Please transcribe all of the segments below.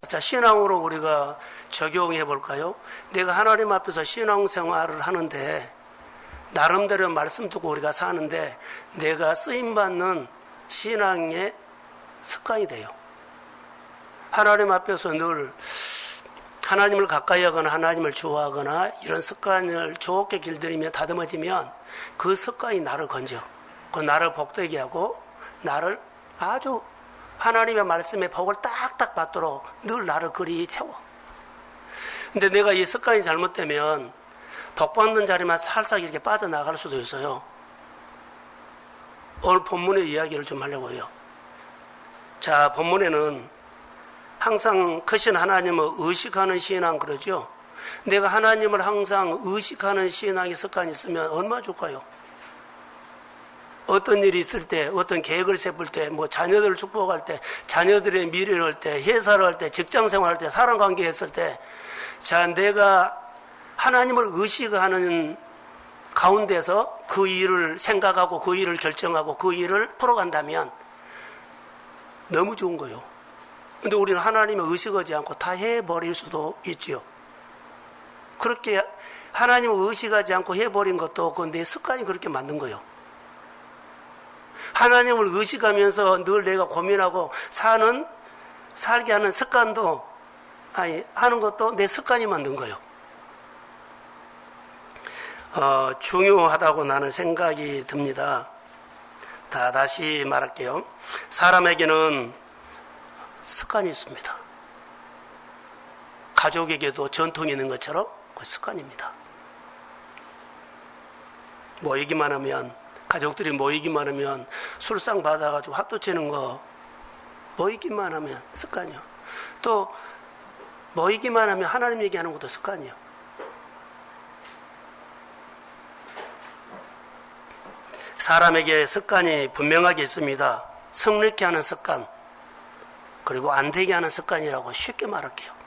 자, 신앙으로 우리가 적용해 볼까요? 내가 하나님 앞에서 신앙생활을 하는데 나름대로 말씀 듣고 우리가 사는데 내가 쓰임받는 신앙의 습관이 돼요. 하나님 앞에서 늘 하나님을 가까이 하거나 하나님을 좋아하거나 이런 습관을 좋게 길들이며 다듬어지면 그 습관이 나를 건져. 그 나를 복되게 하고 나를 아주 하나님의 말씀에 복을 딱딱 받도록 늘 나를 그리 채워. 근데 내가 이 습관이 잘못되면 복 받는 자리만 살짝 이렇게 빠져나갈 수도 있어요. 오늘 본문의 이야기를 좀 하려고요. 자, 본문에는 항상 크신 하나님을 의식하는 신앙 그러죠. 내가 하나님을 항상 의식하는 신앙의 습관이 있으면 얼마나 좋을까요? 어떤 일이 있을 때, 어떤 계획을 세울 때, 뭐 자녀들을 축복할 때, 자녀들의 미래를 할 때, 회사를 할 때, 직장 생활할 때, 사람관계 했을 때, 자, 내가 하나님을 의식하는 가운데서 그 일을 생각하고 그 일을 결정하고 그 일을 풀어간다면 너무 좋은 거예요. 근데 우리는 하나님을 의식하지 않고 다 해버릴 수도 있지요. 그렇게 하나님을 의식하지 않고 해버린 것도 그건 내 습관이 그렇게 만든 거예요. 하나님을 의식하면서 늘 내가 고민하고 살게 하는 습관도, 하는 것도 내 습관이 만든 거예요. 중요하다고 나는 생각이 듭니다. 다시 말할게요. 사람에게는 습관이 있습니다. 가족에게도 전통이 있는 것처럼 그 습관입니다. 모이기만 하면, 가족들이 모이기만 하면 술상 받아가지고 합도 치는 거 모이기만 하면 습관이요. 또 모이기만 하면 하나님 얘기하는 것도 습관이요. 사람에게 습관이 분명하게 있습니다. 성립케 하는 습관, 그리고 안 되게 하는 습관이라고 쉽게 말할게요.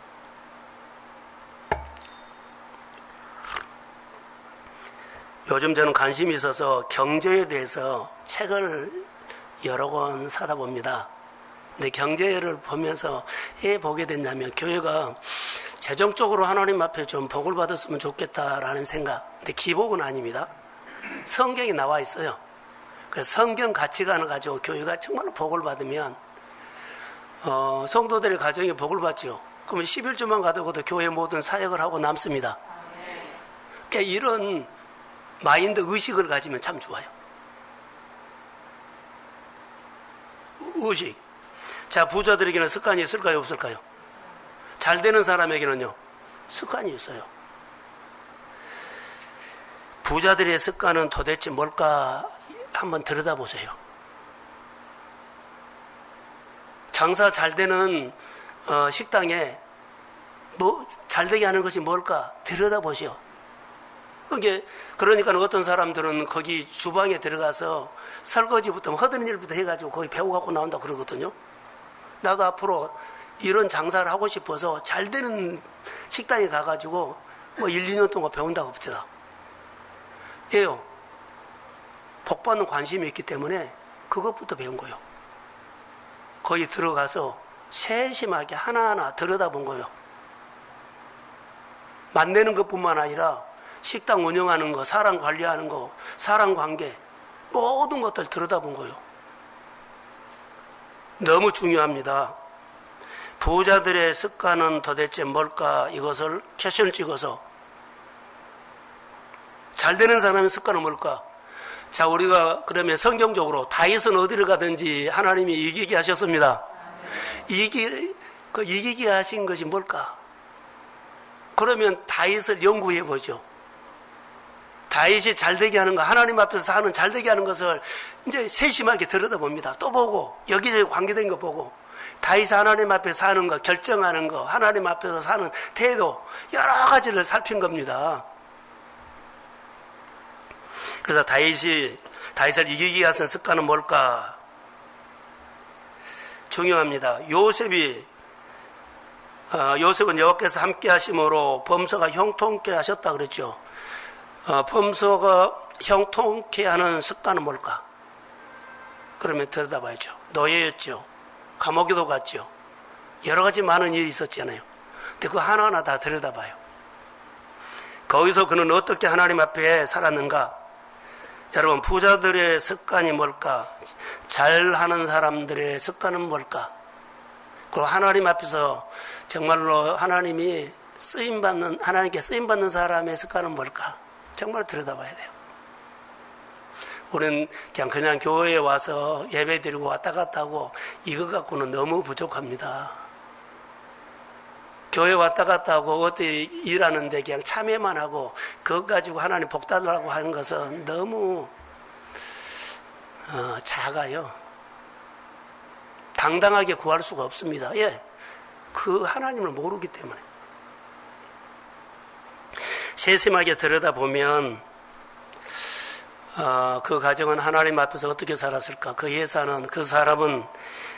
요즘 저는 관심이 있어서 경제에 대해서 책을 여러 권 사다 봅니다. 근데 경제를 보면서 왜 보게 됐냐면 교회가 재정적으로 하나님 앞에 좀 복을 받았으면 좋겠다라는 생각. 근데 기복은 아닙니다. 성경에 나와 있어요. 그래서 성경 가치관을 가지고 교회가 정말로 복을 받으면 성도들의 가정에 복을 받죠. 그러면 11주만 가져고도 교회 모든 사역을 하고 남습니다. 그러니까 이런 마인드 의식을 가지면 참 좋아요. 의식. 자, 부자들에게는 습관이 있을까요, 없을까요? 잘 되는 사람에게는요, 습관이 있어요. 부자들의 습관은 도대체 뭘까 한번 들여다보세요. 장사 잘 되는 식당에 뭐 잘 되게 하는 것이 뭘까 들여다보시오. 그러니까 어떤 사람들은 거기 주방에 들어가서 설거지부터 허드는 일부터 해가지고 거기 배워갖고 나온다고 그러거든요. 나도 앞으로 이런 장사를 하고 싶어서 잘 되는 식당에 가가지고 뭐 1, 2년 동안 배운다고 합니다. 예요. 복받는 관심이 있기 때문에 그것부터 배운 거예요. 거기 들어가서 세심하게 하나하나 들여다본 거예요. 만드는 것뿐만 아니라 식당 운영하는 거, 사람 관리하는 거, 사람 관계, 모든 것들 들여다본 거예요. 너무 중요합니다. 부자들의 습관은 도대체 뭘까? 이것을 캐션을 찍어서 잘 되는 사람의 습관은 뭘까? 자, 우리가 그러면 성경적으로 다윗은 어디를 가든지 하나님이 이기게 하셨습니다. 이기게 하신 것이 뭘까? 그러면 다윗을 연구해 보죠. 다윗이 잘되게 하는 거, 하나님 앞에서 사는 잘되게 하는 것을 이제 세심하게 들여다봅니다. 또 보고, 여기저기 관계된 거 보고, 다윗이 하나님 앞에 사는 거, 결정하는 거, 하나님 앞에서 사는 태도, 여러 가지를 살핀 겁니다. 그래서 다윗을 이기게 하신 습관은 뭘까? 중요합니다. 요셉은 여호와께서 함께 하심으로 범서가 형통케 하셨다 그랬죠. 범서가 형통케 하는 습관은 뭘까? 그러면 들여다봐야죠. 노예였죠. 감옥에도 갔죠. 여러 가지 많은 일이 있었잖아요. 근데 그거 하나하나 다 들여다봐요. 거기서 그는 어떻게 하나님 앞에 살았는가? 여러분, 부자들의 습관이 뭘까? 잘하는 사람들의 습관은 뭘까? 그리고 하나님 앞에서 정말로 하나님께 쓰임받는 사람의 습관은 뭘까? 정말 들여다봐야 돼요. 우리는 그냥 교회에 와서 예배 드리고 왔다 갔다 하고 이거 갖고는 너무 부족합니다. 교회 왔다 갔다 하고 어디 일하는데 그냥 참여만 하고 그것 가지고 하나님 복 달라고 하는 것은 너무 작아요. 당당하게 구할 수가 없습니다. 예, 그 하나님을 모르기 때문에. 세심하게 들여다보면 그 가정은 하나님 앞에서 어떻게 살았을까? 그 예사는, 그 사람은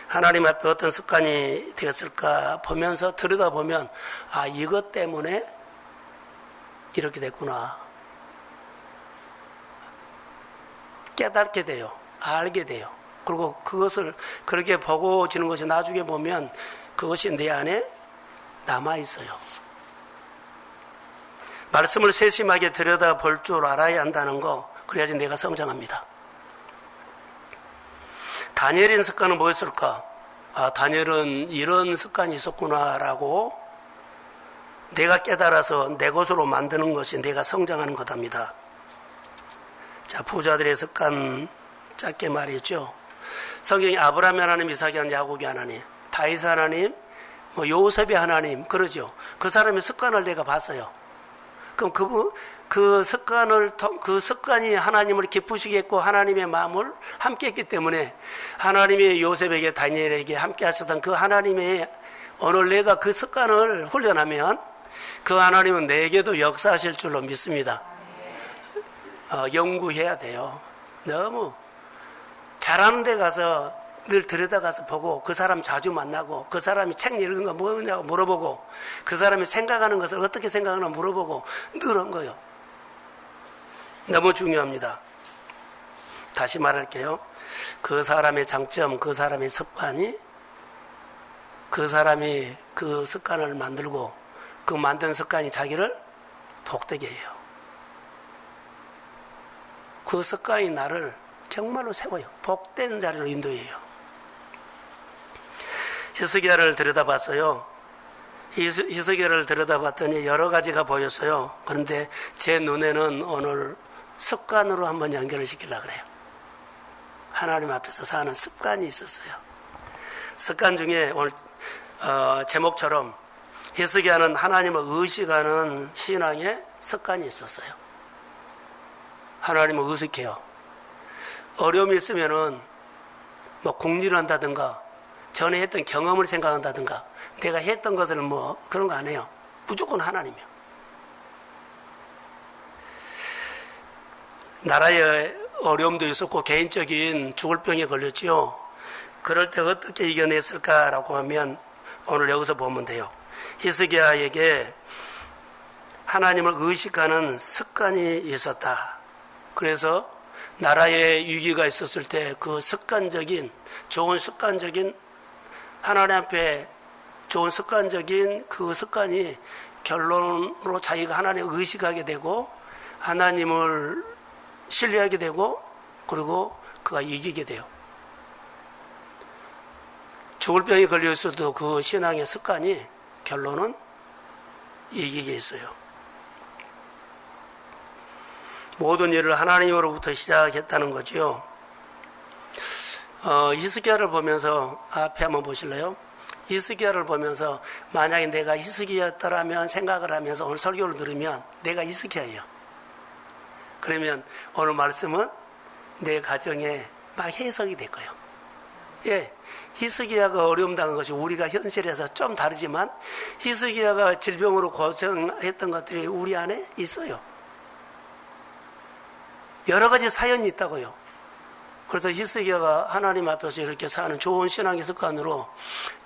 하나님 앞에 어떤 습관이 되었을까 보면서 들여다보면 이것 때문에 이렇게 됐구나. 깨닫게 돼요. 알게 돼요. 그리고 그것을 그렇게 보고 지는 것이 나중에 보면 그것이 내 안에 남아있어요. 말씀을 세심하게 들여다볼 줄 알아야 한다는 거, 그래야지 내가 성장합니다. 다니엘의 습관은 뭐였을까? 다니엘은 이런 습관이 있었구나라고 내가 깨달아서 내 것으로 만드는 것이 내가 성장하는 것답니다. 자, 부자들의 습관 짧게 말했죠. 성경이 아브라함의 하나님, 이삭의 하나님, 야곱의 하나님, 다윗의 하나님, 요셉의 하나님, 그러죠. 그 사람의 습관을 내가 봤어요. 그럼 그 습관이 하나님을 기쁘시게 했고 하나님의 마음을 함께 했기 때문에 하나님의 요셉에게 다니엘에게 함께 하셨던 그 하나님의 오늘 내가 그 습관을 훈련하면 그 하나님은 내게도 역사하실 줄로 믿습니다. 연구해야 돼요. 너무 잘하는 데 가서 늘 들여다가서 보고 그 사람 자주 만나고 그 사람이 책 읽은 거 뭐냐고 물어보고 그 사람이 생각하는 것을 어떻게 생각하나 물어보고 늘 한 거예요. 너무 중요합니다. 다시 말할게요. 그 사람의 장점, 그 사람의 습관이 그 사람이 그 습관을 만들고 그 만든 습관이 자기를 복되게 해요. 그 습관이 나를 정말로 세워요. 복된 자리로 인도해요. 히스기야를 들여다봤어요. 히스기야를 들여다봤더니 여러 가지가 보였어요. 그런데 제 눈에는 오늘 습관으로 한번 연결을 시키려고 그래요. 하나님 앞에서 사는 습관이 있었어요. 습관 중에 오늘 제목처럼 히스기야는 하나님을 의식하는 신앙의 습관이 있었어요. 하나님을 의식해요. 어려움이 있으면은 궁리를 한다든가 전에 했던 경험을 생각한다든가 내가 했던 것을 그런 거 안 해요. 무조건 하나님이요. 나라의 어려움도 있었고 개인적인 죽을 병에 걸렸지요. 그럴 때 어떻게 이겨냈을까라고 하면 오늘 여기서 보면 돼요. 히스기야에게 하나님을 의식하는 습관이 있었다. 그래서 나라에 위기가 있었을 때 그 좋은 습관적인 하나님 앞에 좋은 습관적인 그 습관이 결론으로 자기가 하나님을 의식하게 되고 하나님을 신뢰하게 되고 그리고 그가 이기게 돼요. 죽을 병에 걸려 있어도 그 신앙의 습관이 결론은 이기게 있어요. 모든 일을 하나님으로부터 시작했다는 거죠. 히스기야를 보면서 앞에 한번 보실래요? 히스기야를 보면서 만약에 내가 히스기야였더라면 생각을 하면서 오늘 설교를 들으면 내가 히스기야예요. 그러면 오늘 말씀은 내 가정에 막 해석이 될 거예요. 예, 히스기야가 어려움 당한 것이 우리가 현실에서 좀 다르지만 히스기야가 질병으로 고생했던 것들이 우리 안에 있어요. 여러 가지 사연이 있다고요. 그래서 히스기야가 하나님 앞에서 이렇게 사는 좋은 신앙의 습관으로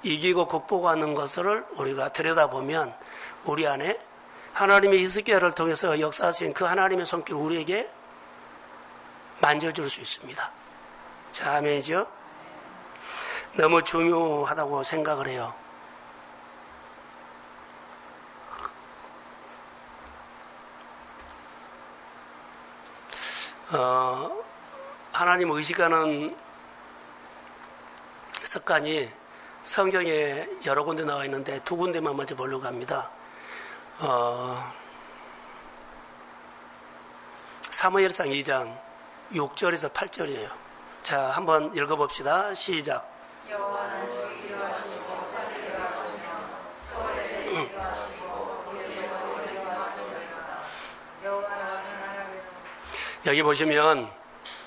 이기고 극복하는 것을 우리가 들여다보면 우리 안에 하나님의 히스기야를 통해서 역사하신 그 하나님의 손길 우리에게 만져줄 수 있습니다. 자, 아멘이죠? 너무 중요하다고 생각을 해요. 하나님 의식하는 습관이 성경에 여러 군데 나와 있는데 두 군데만 먼저 보려고 합니다. 사무엘상 2장 6절에서 8절이에요. 자, 한번 읽어봅시다. 시작. 여호와는 주기도 하시고 살리기도 하시며 소홀히기도 하시고 곳에서 올리기도 하시니라. 여호와는 하나님은 여기 보시면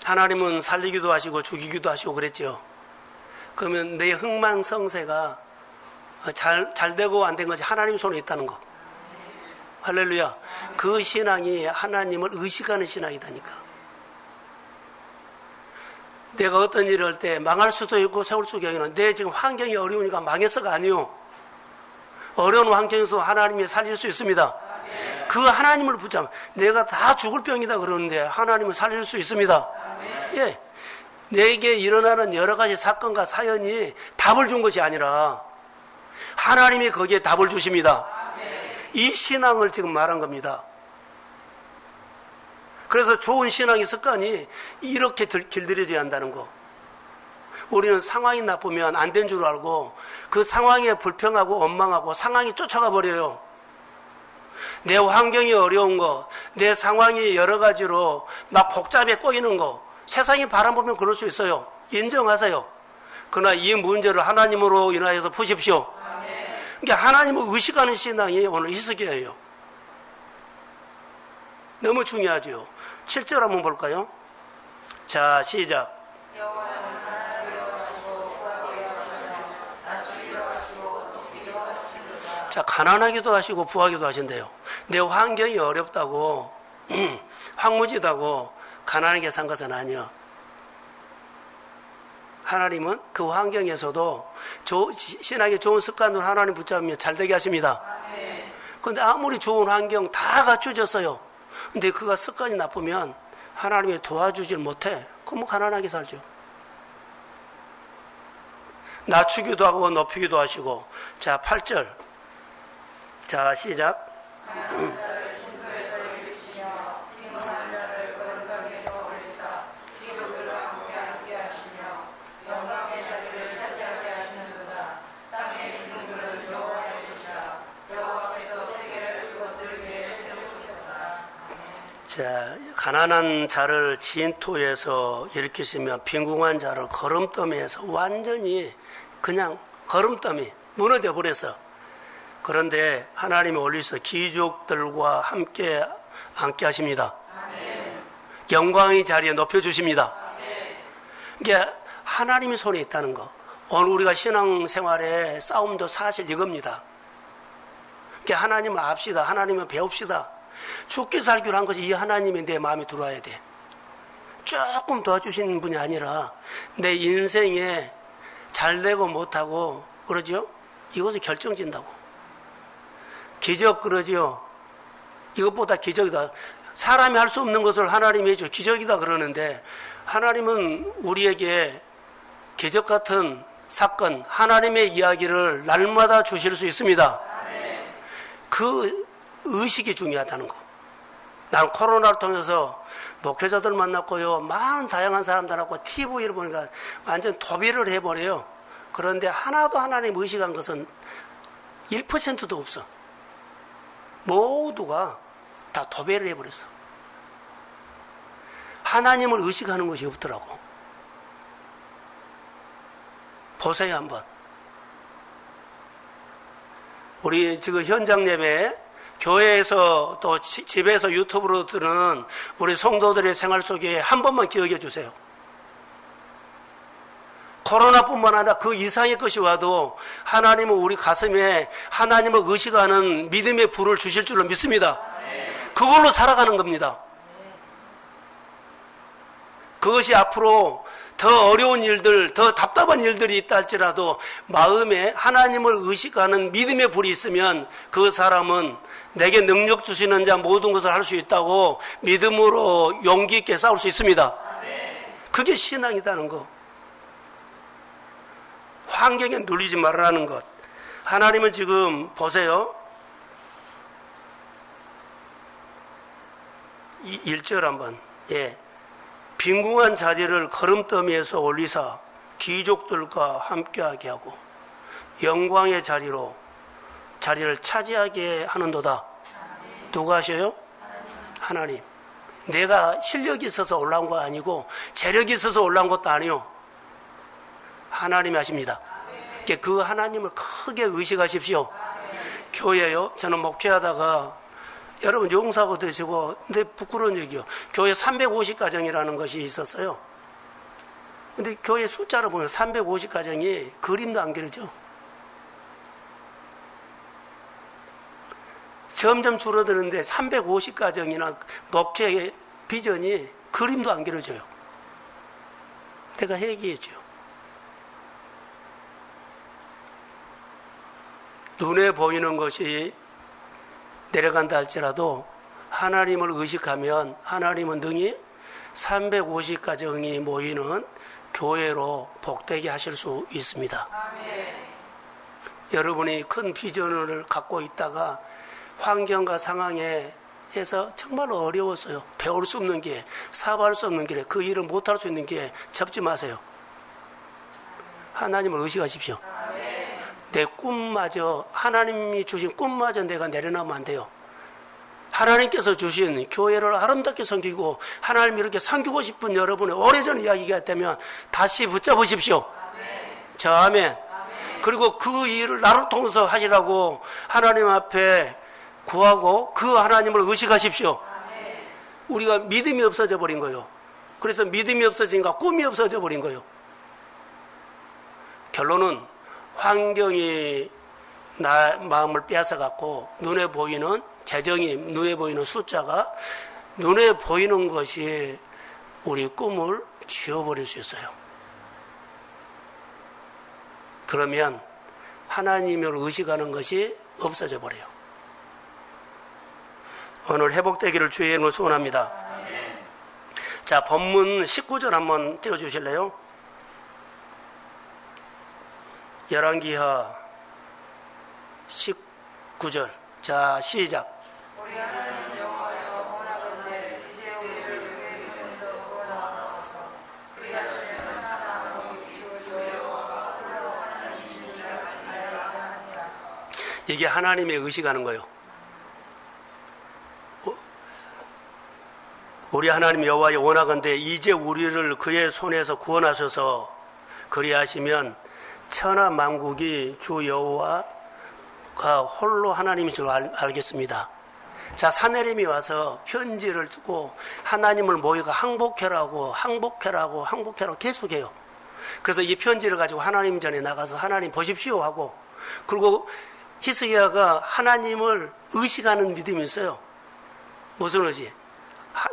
하나님은 살리기도 하시고 죽이기도 하시고 그랬죠. 그러면 내 흥망성쇠가 잘 되고 안 된 것이 하나님 손에 있다는 거. 할렐루야. 그 신앙이 하나님을 의식하는 신앙이다니까. 내가 어떤 일을 할 때 망할 수도 있고 세울 수도 있는 내 지금 환경이 어려우니까 망했어가 아니요. 어려운 환경에서 하나님이 살릴 수 있습니다. 그 하나님을 붙잡아. 내가 다 죽을 병이다 그러는데 하나님을 살릴 수 있습니다. 예. 내게 일어나는 여러 가지 사건과 사연이 답을 준 것이 아니라 하나님이 거기에 답을 주십니다. 이 신앙을 지금 말한 겁니다. 그래서 좋은 신앙의 습관이 이렇게 길들여져야 한다는 거. 우리는 상황이 나쁘면 안 된 줄 알고 그 상황에 불평하고 원망하고 상황이 쫓아가 버려요. 내 환경이 어려운 거, 내 상황이 여러 가지로 막 복잡해 꼬이는 거, 세상이 바라보면 그럴 수 있어요. 인정하세요. 그러나 이 문제를 하나님으로 인하여서 푸십시오. 그러니까 하나님을 의식하는 신앙이 오늘 히스기야예요. 너무 중요하죠. 7절 한번 볼까요? 자, 시작. 여호와는 하나님이여 하시고 구하기도 하시며 낮추기도 하시고 높이기도 하시느니라. 자, 가난하기도 하시고 부하기도 하신대요. 내 환경이 어렵다고 황무지다고 가난하게 산 것은 아니요. 하나님은 그 환경에서도 신앙의 좋은 습관으로 하나님 붙잡으면 잘 되게 하십니다. 그런데 아무리 좋은 환경 다 갖춰졌어요. 근데 그가 습관이 나쁘면 하나님이 도와주질 못해. 그럼 가난하게 살죠. 낮추기도 하고 높이기도 하시고. 자, 8절. 자, 시작. 자, 가난한 자를 진토에서 일으키시며 빈궁한 자를 거름더미에서 완전히 그냥 거름더미 무너져 버렸어. 그런데 하나님이 올리셔서 귀족들과 함께 앉게 하십니다. 영광의 자리에 높여주십니다. 이게 하나님의 손에 있다는 거. 오늘 우리가 신앙생활의 싸움도 사실 이겁니다. 이게 하나님을 압시다. 하나님을 배웁시다. 죽기 살기로 한 것이 이 하나님이 내 마음에 들어와야 돼. 조금 도와주시는 분이 아니라 내 인생에 잘되고 못하고 그러죠? 이것을 결정진다고. 기적 그러죠? 이것보다 기적이다. 사람이 할 수 없는 것을 하나님이 해줘. 기적이다 그러는데 하나님은 우리에게 기적 같은 사건, 하나님의 이야기를 날마다 주실 수 있습니다. 그 의식이 중요하다는 거. 난 코로나를 통해서 목회자들 만났고요. 많은 다양한 사람들하고 TV를 보니까 완전 도비를 해버려요. 그런데 하나도 하나님 의식한 것은 1%도 없어. 모두가 다 도배를 해버렸어. 하나님을 의식하는 것이 없더라고. 보세요 한번. 우리 지금 현장 예배 교회에서 또 집에서 유튜브로 들은 우리 성도들의 생활 속에 한 번만 기억해 주세요. 코로나뿐만 아니라 그 이상의 것이 와도 하나님은 우리 가슴에 하나님을 의식하는 믿음의 불을 주실 줄로 믿습니다. 그걸로 살아가는 겁니다. 그것이 앞으로 더 어려운 일들, 더 답답한 일들이 있다 할지라도 마음에 하나님을 의식하는 믿음의 불이 있으면 그 사람은 내게 능력 주시는 자 모든 것을 할 수 있다고 믿음으로 용기 있게 싸울 수 있습니다. 그게 신앙이라는 거. 환경에 눌리지 말라는 것. 하나님은 지금 보세요. 1절 한번. 예. 빈궁한 자리를 걸음더미에서 올리사 귀족들과 함께하게 하고 영광의 자리를 차지하게 하는도다. 누가 하셔요? 하나님. 내가 실력이 있어서 올라온 거 아니고 재력이 있어서 올라온 것도 아니요. 하나님이 하십니다. 그 하나님을 크게 의식하십시오. 교회요. 저는 목회하다가 여러분 용사고 되시고 근데 부끄러운 얘기요. 교회 350가정이라는 것이 있었어요. 근데 교회 숫자로 보면 350가정이 그림도 안 그려져. 점점 줄어드는데 350가정이나 목회의 비전이 그림도 안 그려져요. 내가 얘기했죠. 눈에 보이는 것이 내려간다 할지라도 하나님을 의식하면 하나님은 능히 350가정이 모이는 교회로 복되게 하실 수 있습니다. 아멘. 여러분이 큰 비전을 갖고 있다가 환경과 상황에 해서 정말 어려웠어요. 배울 수 없는 길, 사업할 수 없는 길에 그 일을 못할 수 있는 길에 접지 마세요. 하나님을 의식하십시오. 내 꿈마저, 하나님이 주신 꿈마저 내가 내려놓으면 안 돼요. 하나님께서 주신 교회를 아름답게 섬기고 하나님 이렇게 섬기고 싶은 여러분의 오래전 이야기가 있다면 다시 붙잡으십시오. 저 아멘. 그리고 그 일을 나를 통해서 하시라고 하나님 앞에 구하고 그 하나님을 의식하십시오. 우리가 믿음이 없어져 버린 거예요. 그래서 믿음이 없어지니까 꿈이 없어져 버린 거예요. 결론은 환경이 나 마음을 빼앗아 갖고 눈에 보이는 재정이, 눈에 보이는 숫자가, 눈에 보이는 것이 우리 꿈을 지워버릴 수 있어요. 그러면 하나님을 의식하는 것이 없어져 버려요. 오늘 회복되기를 주의 이름으로 소원합니다. 자, 본문 19절 한번 띄워주실래요? 열왕기하 19절. 자, 시작. 우리 하나님 여호와여 원하건대 이제 우리를 위해서 구원하옵소서. 우리 하나님은 하나님은 주 여호와가 홀로 하나님이신 줄 알게 하니라. 이게 하나님의 의식하는 거예요. 우리 하나님 여호와여 원하건대 이제 우리를 그의 손에서 구원하셔서 그리하시면 천하 만국이 주 여호와가 홀로 하나님인 줄 알겠습니다. 자, 사내림이 와서 편지를 쓰고 하나님을 모이가 항복해라고 계속해요. 그래서 이 편지를 가지고 하나님 전에 나가서 하나님 보십시오 하고, 그리고 히스기야가 하나님을 의식하는 믿음이 있어요. 무슨 의식?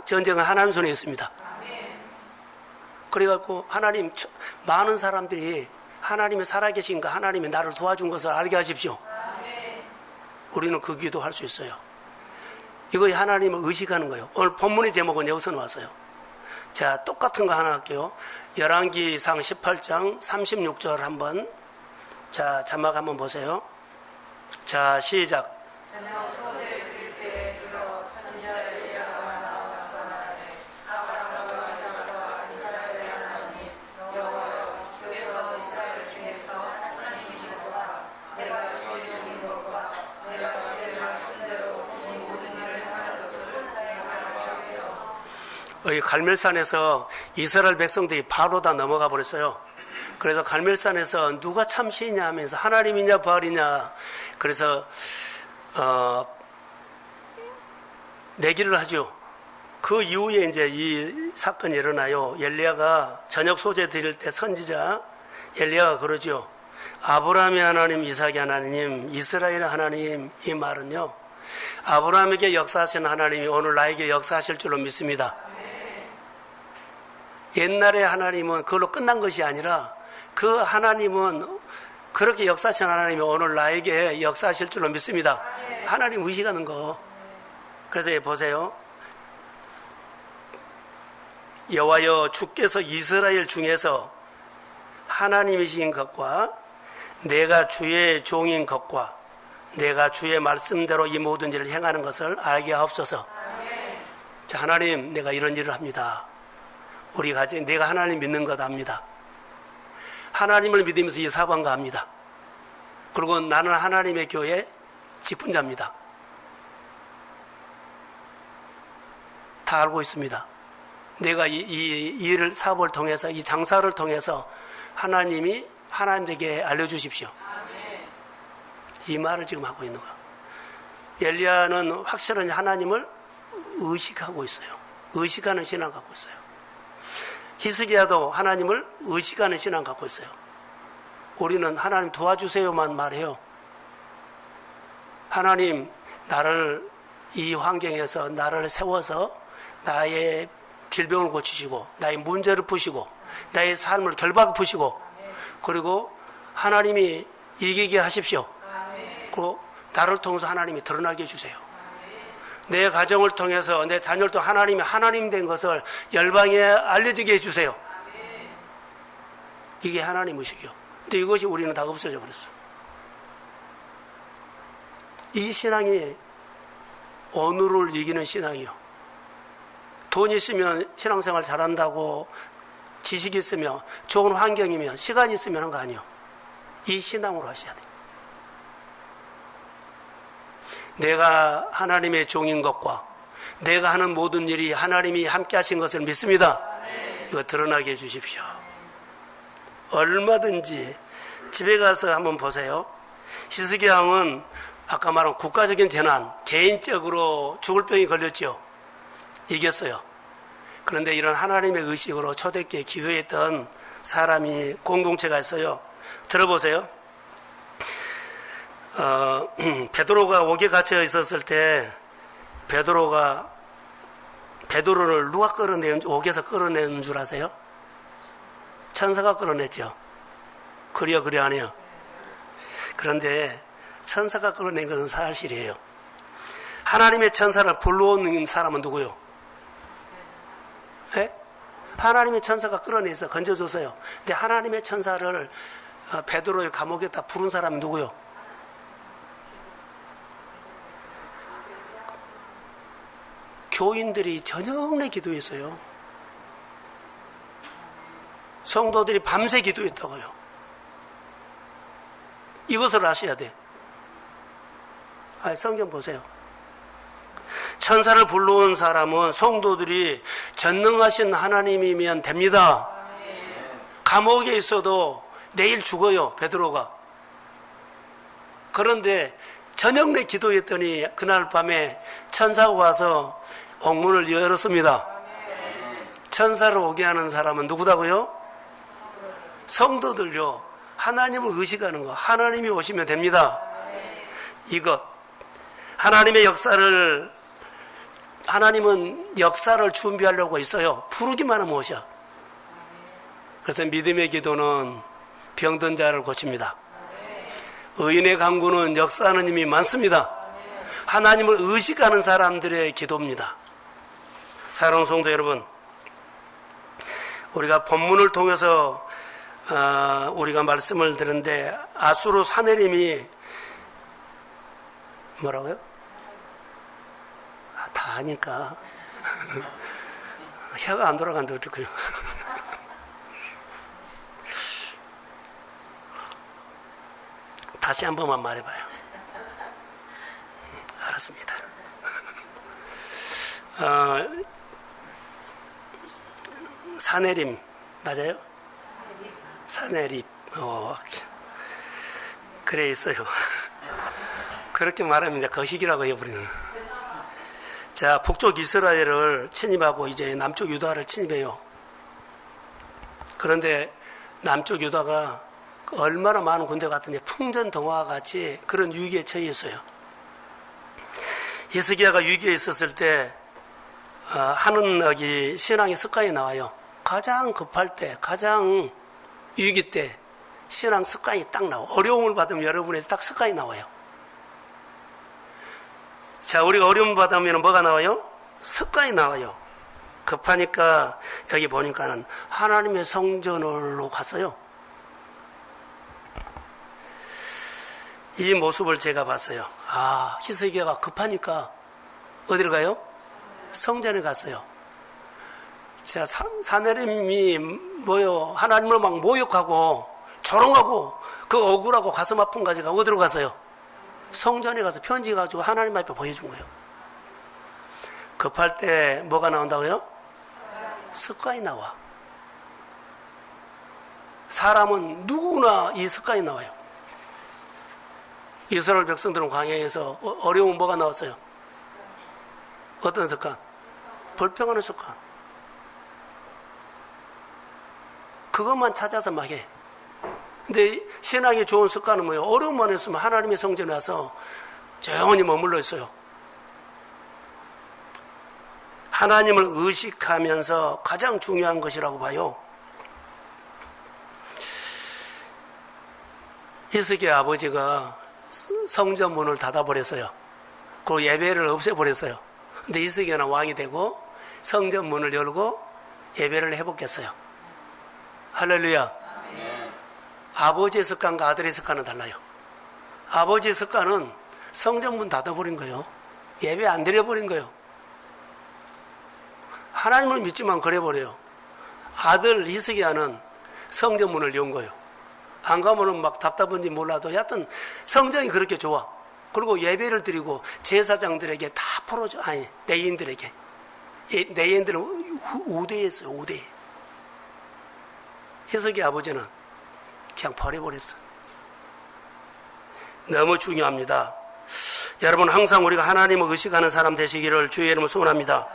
전쟁은 하나님 손에 있습니다. 그래갖고 하나님, 많은 사람들이 하나님이 살아계신가, 하나님이 나를 도와준 것을 알게 하십시오. 우리는 그 기도 할 수 있어요. 이거 하나님을 의식하는 거예요. 오늘 본문의 제목은 여기서 나왔어요. 자, 똑같은 거 하나 할게요. 열왕기상 18장 36절 한번, 자, 자막 한번 보세요. 자, 시작. 저녁 소재 드릴 때 들어 선지자 엘리야가 나와서 말하되 아브라함과 이삭과 이스라엘의 하나님 여호와여 주께서 이스라엘 중에서 하나님이시도다. 내가 주의 종인 것과 내가 주의 말씀대로 이 모든 일을 행하는 것을 알게 하소서. 여기 갈멜산에서 이스라엘 백성들이 바로 다 넘어가 버렸어요. 그래서 갈멜산에서 누가 참시이냐 하면서 하나님이냐 부활이냐, 그래서 내기를 하죠. 그 이후에 이제 이 사건이 일어나요. 엘리야가 저녁 소재 드릴 때 선지자 엘리야가 그러죠. 아브라함의 하나님, 이삭의 하나님, 이스라엘의 하나님. 이 말은요, 아브라함에게 역사하신 하나님이 오늘 나에게 역사하실 줄로 믿습니다. 옛날의 하나님은 그걸로 끝난 것이 아니라 그 하나님은, 그렇게 역사하신 하나님이 오늘 나에게 역사하실 줄로 믿습니다. 하나님 의식하는 거. 그래서 보세요. 여호와여 주께서 이스라엘 중에서 하나님이신 것과 내가 주의 종인 것과 내가 주의 말씀대로 이 모든 일을 행하는 것을 알게 하옵소서. 자, 하나님, 내가 이런 일을 합니다. 우리 가정, 내가 하나님 믿는 것 압니다. 하나님을 믿으면서 이 사방가 합니다. 그리고 나는 하나님의 교회 직분자입니다. 다 알고 있습니다. 내가 이 일을, 사업을 통해서, 이 장사를 통해서 하나님이 하나님에게 알려주십시오. 이 말을 지금 하고 있는 거야. 엘리야는 확실한 하나님을 의식하고 있어요. 의식하는 신앙 갖고 있어요. 히스기야도 하나님을 의식하는 신앙 갖고 있어요. 우리는 하나님 도와주세요만 말해요. 하나님, 나를 이 환경에서 나를 세워서 나의 질병을 고치시고 나의 문제를 푸시고 나의 삶을 결박을 푸시고 그리고 하나님이 이기게 하십시오. 그리고 나를 통해서 하나님이 드러나게 해주세요. 내 가정을 통해서 내 자녀를 통해 하나님이 하나님 된 것을 열방에 알려지게 해주세요. 이게 하나님 의식이요. 근데 이것이 우리는 다 없어져 버렸어. 이 신앙이 어느를 이기는 신앙이요. 돈 있으면 신앙생활 잘한다고, 지식이 있으면, 좋은 환경이면, 시간이 있으면 하는 거 아니에요. 이 신앙으로 하셔야 돼요. 내가 하나님의 종인 것과 내가 하는 모든 일이 하나님이 함께 하신 것을 믿습니다. 이거 드러나게 해주십시오. 얼마든지 집에 가서 한번 보세요. 히스기야 왕은 아까 말한 국가적인 재난, 개인적으로 죽을 병이 걸렸죠. 이겼어요. 그런데 이런 하나님의 의식으로 초대교회 기도했던 사람이, 공동체가 있어요. 들어보세요. 베드로가 옥에 갇혀 있었을 때 베드로를 누가 옥에서 끌어내는 줄 아세요? 천사가 끌어냈죠. 그래요, 그래 안 해요? 그런데 천사가 끌어낸 것은 사실이에요. 하나님의 천사를 불러오는 사람은 누구요? 네? 하나님의 천사가 끌어내서 건져줬어요. 근데 하나님의 천사를 베드로의 감옥에다 부른 사람은 누구요? 교인들이 저녁내 기도했어요. 성도들이 밤새 기도했다고요. 이것을 아셔야 돼. 성경 보세요. 천사를 불러온 사람은 성도들이 전능하신 하나님이면 됩니다. 감옥에 있어도 내일 죽어요, 베드로가. 그런데 저녁내 기도했더니 그날 밤에 천사가 와서 옥문을 열었습니다. 천사를 오게 하는 사람은 누구다고요? 성도들요. 하나님을 의식하는 거. 하나님이 오시면 됩니다. 이것. 하나님은 역사를 준비하려고 있어요. 부르기만 하면 오셔. 그래서 믿음의 기도는 병든 자를 고칩니다. 의인의 간구는 역사하는 힘이 많습니다. 하나님을 의식하는 사람들의 기도입니다. 사랑하는 성도 여러분, 우리가 본문을 통해서 우리가 말씀을 들은데 아수르 사내림이 뭐라고요? 다 아니까 혀가 안 돌아간다 어떡해요. 다시 한 번만 말해봐요. 알았습니다. 사내림 맞아요? 사내립. 그래 있어요. 그렇게 말하면 이제 거식이라고 해버리는. 자, 북쪽 이스라엘을 침입하고 이제 남쪽 유다를 침입해요. 그런데 남쪽 유다가 얼마나 많은 군대가 같은데 풍전등화와 같이 그런 위기에 처해 있어요. 히스기야가 위기에 있었을 때 하는 신앙의 습관이 나와요. 가장 급할 때, 가장 위기 때 신앙 습관이 딱 나와. 어려움을 받으면 여러분에서 딱 습관이 나와요. 자, 우리가 어려움을 받으면 뭐가 나와요? 습관이 나와요. 급하니까 여기 보니까는 하나님의 성전으로 갔어요. 이 모습을 제가 봤어요. 히스기야가 급하니까 어디를 가요? 성전에 갔어요. 자, 사내림이 뭐요? 하나님을 막 모욕하고 조롱하고 그 억울하고 가슴 아픈 가지가 어디로 갔어요? 성전에 가서 편지 가지고 하나님 앞에 보여준 거예요. 급할 때 뭐가 나온다고요? 습관이 나와. 사람은 누구나 이 습관이 나와요. 이스라엘 백성들은 광야에서 어려운 뭐가 나왔어요? 어떤 습관? 불평하는 습관. 그것만 찾아서 막 해. 근데 신앙이 좋은 습관은 뭐예요? 어려움만 있으면 하나님의 성전에 와서 조용히 머물러 있어요. 하나님을 의식하면서 가장 중요한 것이라고 봐요. 히스기야 아버지가 성전 문을 닫아버렸어요. 그리고 예배를 없애버렸어요. 근데 히스기야는 왕이 되고 성전 문을 열고 예배를 해보겠어요. 할렐루야. 아버지의 습관과 아들의 습관은 달라요. 아버지의 습관은 성전 문 닫아버린 거예요. 예배 안 드려버린 거예요. 하나님을 믿지만 그래버려요. 아들 히스기야는 성전 문을 연 거예요. 안 가면은 막 답답한지 몰라도 여하튼 성전이 그렇게 좋아. 그리고 예배를 드리고 제사장들에게 다 풀어줘. 아니, 레인들에게. 레인들은 우대했어요, 우대. 히스기야 아버지는 그냥 버려버렸어. 너무 중요합니다. 여러분 항상 우리가 하나님을 의식하는 사람 되시기를 주의 이름으로 소원합니다.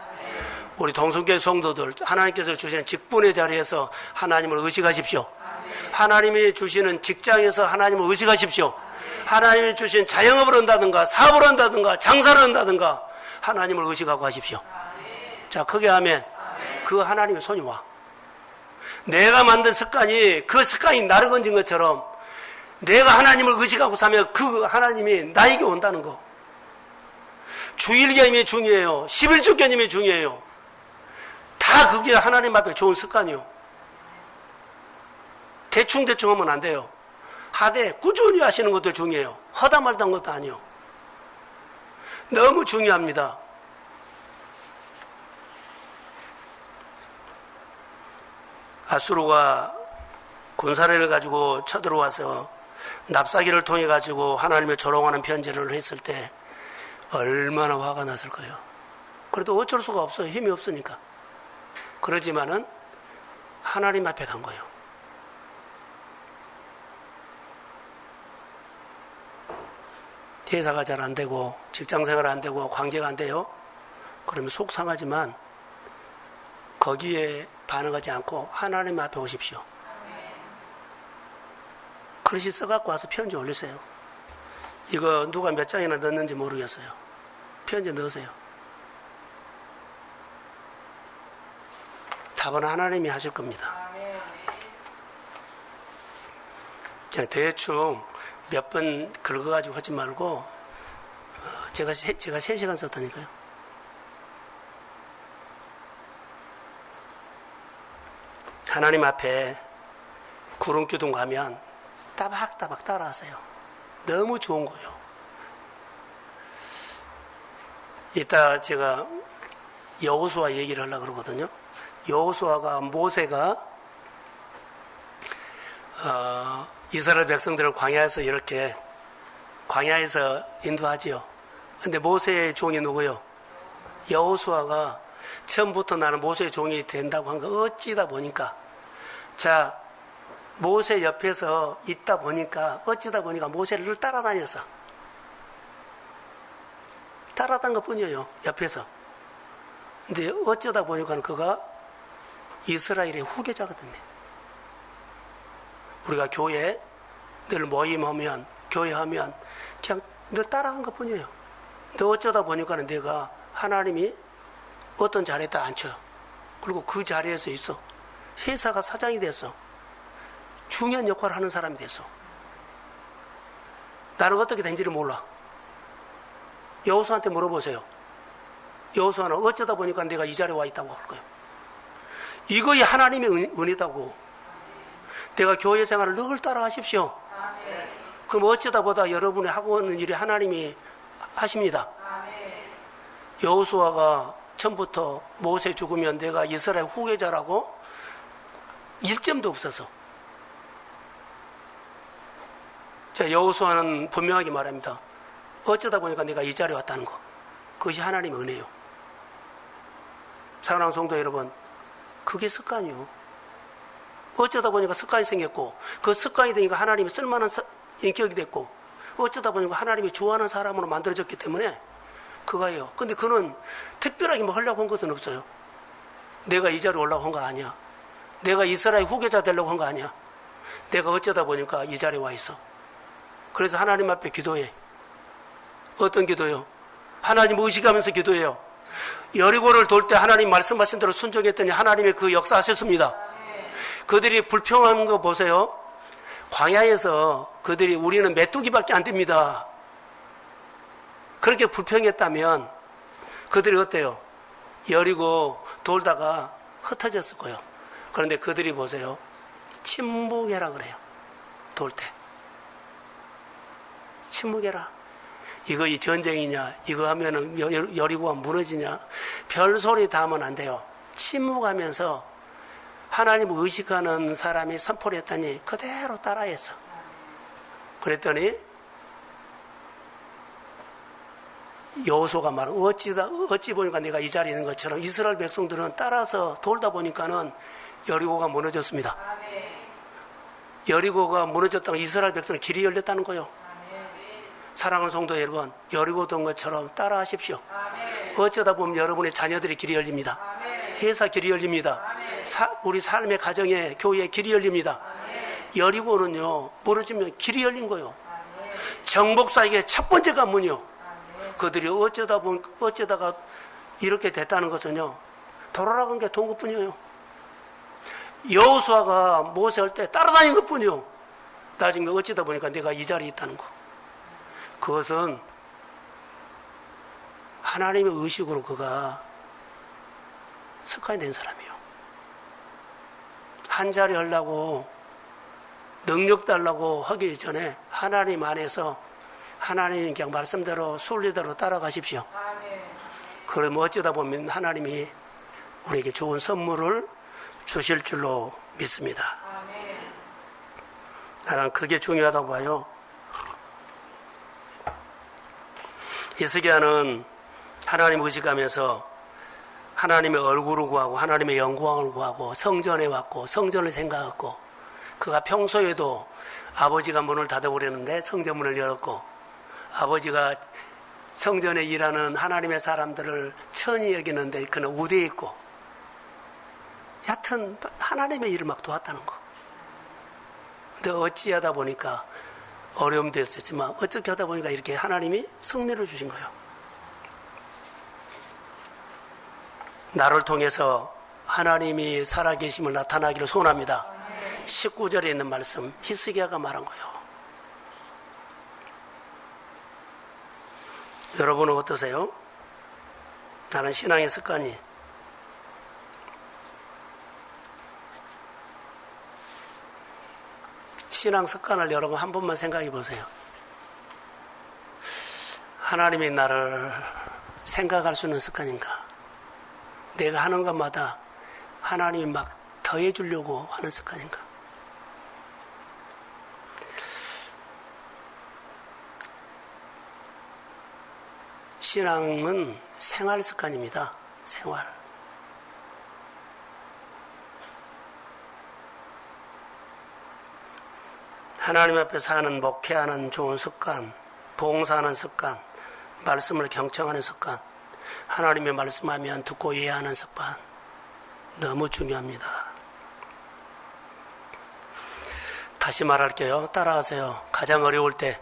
우리 동성교회 성도들 하나님께서 주시는 직분의 자리에서 하나님을 의식하십시오. 하나님이 주시는 직장에서 하나님을 의식하십시오. 하나님이 주신 자영업을 한다든가 사업을 한다든가 장사를 한다든가 하나님을 의식하고 하십시오. 자, 크게 하면 그 하나님의 손이 와. 내가 만든 습관이 그 습관이 나를 건진 것처럼 내가 하나님을 의식하고 사면 그 하나님이 나에게 온다는 거. 주일개념이 중요해요. 11주 개념이 중요해요. 다 그게 하나님 앞에 좋은 습관이요. 대충 하면 안 돼요. 하되 꾸준히 하시는 것도 중요해요. 허다 말다 한 것도 아니요. 너무 중요합니다. 아수르가 군사를 가지고 쳐들어와서 납사기를 통해 가지고 하나님을 조롱하는 편지를 했을 때 얼마나 화가 났을까요? 그래도 어쩔 수가 없어요. 힘이 없으니까. 그러지만은 하나님 앞에 간 거예요. 회사가 잘 안 되고 직장생활 안 되고 관계가 안 돼요. 그러면 속상하지만 거기에 반응하지 않고 하나님 앞에 오십시오. 글씨 써갖고 와서 편지 올리세요. 이거 누가 몇 장이나 넣었는지 모르겠어요. 편지 넣으세요. 답은 하나님이 하실 겁니다. 그냥 대충 몇 번 긁어가지고 하지 말고 제가 3시간 썼다니까요. 하나님 앞에 구름기둥 가면 따박따박 따라하세요. 너무 좋은 거예요. 이따 제가 여호수아 얘기를 하려고 그러거든요. 여호수아가 모세가 이스라엘 백성들을 광야에서 이렇게 광야에서 인도하지요. 근데 모세의 종이 누구요? 여호수아가 처음부터 나는 모세의 종이 된다고 한 거 어찌다 보니까 자 모세 옆에서 있다 보니까 어찌다 보니까 모세를 늘 따라다녔어. 따라다닌 것 뿐이에요. 옆에서. 근데 어쩌다 보니까 그가 이스라엘의 후계자가 됐네. 우리가 교회 늘 모임하면 교회하면 그냥 늘 따라간 것 뿐이에요. 근데 어쩌다 보니까 내가 하나님이 어떤 자리에 딱 앉혀요. 그리고 그 자리에서 있어. 회사가 사장이 됐어. 중요한 역할을 하는 사람이 됐어. 나는 어떻게 된지를 몰라. 여호수아한테 물어보세요. 여호수아는 어쩌다 보니까 내가 이 자리에 와 있다고 할 거예요. 이거이 하나님의 은혜다고. 내가 교회 생활을 늘 따라 하십시오. 그럼 어쩌다 보다 여러분이 하고 있는 일이 하나님이 하십니다. 여호수아가 처음부터 모세 죽으면 내가 이스라엘 후계자라고 일점도 없어서. 자, 여호수아는 분명하게 말합니다. 어쩌다 보니까 내가 이 자리에 왔다는 거. 그것이 하나님의 은혜요. 사랑하는 성도 여러분, 그게 습관이요. 어쩌다 보니까 습관이 생겼고, 그 습관이 되니까 하나님이 쓸만한 인격이 됐고, 어쩌다 보니까 하나님이 좋아하는 사람으로 만들어졌기 때문에 그거예요. 근데 그는 특별하게 뭐 하려고 한 것은 없어요. 내가 이 자리에 올라고 한 거 아니야. 내가 이스라엘 후계자 되려고 한 거 아니야. 내가 어쩌다 보니까 이 자리에 와 있어. 그래서 하나님 앞에 기도해. 어떤 기도요? 하나님 의식하면서 기도해요. 여리고를 돌 때 하나님 말씀하신 대로 순종했더니 하나님의 그 역사하셨습니다. 그들이 불평한 거 보세요. 광야에서 그들이 우리는 메뚜기밖에 안 됩니다. 그렇게 불평했다면 그들이 어때요? 여리고 돌다가 흩어졌을 거예요. 그런데 그들이 보세요. 침묵해라 그래요. 돌 때. 침묵해라. 이거 이 전쟁이냐? 이거 하면은 여리고가 무너지냐? 별소리 다 하면 안 돼요. 침묵하면서 하나님을 의식하는 사람이 선포를 했더니 그대로 따라했어. 그랬더니 여호수아가 말은 어찌 보니까 내가 이 자리에 있는 것처럼 이스라엘 백성들은 따라서 돌다 보니까는 여리고가 무너졌습니다. 여리고가 무너졌다고 이스라엘 백성은 길이 열렸다는 거예요. 사랑하는 성도 여러분, 여리고 던 것처럼 따라하십시오. 어쩌다 보면 여러분의 자녀들의 길이 열립니다. 회사 길이 열립니다. 우리 삶의 가정에 교회에 길이 열립니다. 여리고는요, 무너지면 길이 열린 거예요. 정복사에게 첫 번째 관문이요. 그들이 어쩌다가 이렇게 됐다는 것은요, 돌아간 게 돈 것뿐이에요. 여호수아가 모세할 때 따라다닌 것뿐이요. 나중에 어쩌다 보니까 내가 이 자리에 있다는 거. 그것은 하나님의 의식으로 그가 습관이 된 사람이에요. 한 자리 하려고 능력 달라고 하기 전에 하나님 안에서 하나님 그냥 말씀대로 순리대로 따라가십시오. 그러면 어쩌다 보면 하나님이 우리에게 좋은 선물을 주실 줄로 믿습니다. 나는 그게 중요하다고 봐요. 히스기야는 하나님 의식하면서 하나님의 얼굴을 구하고 하나님의 영광을 구하고 성전에 왔고 성전을 생각했고, 그가 평소에도 아버지가 문을 닫아버렸는데 성전문을 열었고, 아버지가 성전에 일하는 하나님의 사람들을 천히 여기는데 그는 우대에 있고, 여하튼 하나님의 일을 막 도왔다는 거. 근데 어찌하다 보니까 어려움도 있었지만 어떻게 하다 보니까 이렇게 하나님이 승리를 주신 거예요. 나를 통해서 하나님이 살아계심을 나타나기를 소원합니다. 19절에 있는 말씀, 히스기야가 말한 거예요. 여러분은 어떠세요? 나는 신앙의 습관이 신앙 습관을 여러분 한 번만 생각해 보세요. 하나님이 나를 생각할 수 있는 습관인가? 내가 하는 것마다 하나님이 막 더해 주려고 하는 습관인가? 신앙은 생활 습관입니다. 생활. 하나님 앞에 사는, 목회하는 좋은 습관, 봉사하는 습관, 말씀을 경청하는 습관, 하나님의 말씀하면 듣고 이해하는 습관, 너무 중요합니다. 다시 말할게요. 따라하세요. 가장 어려울 때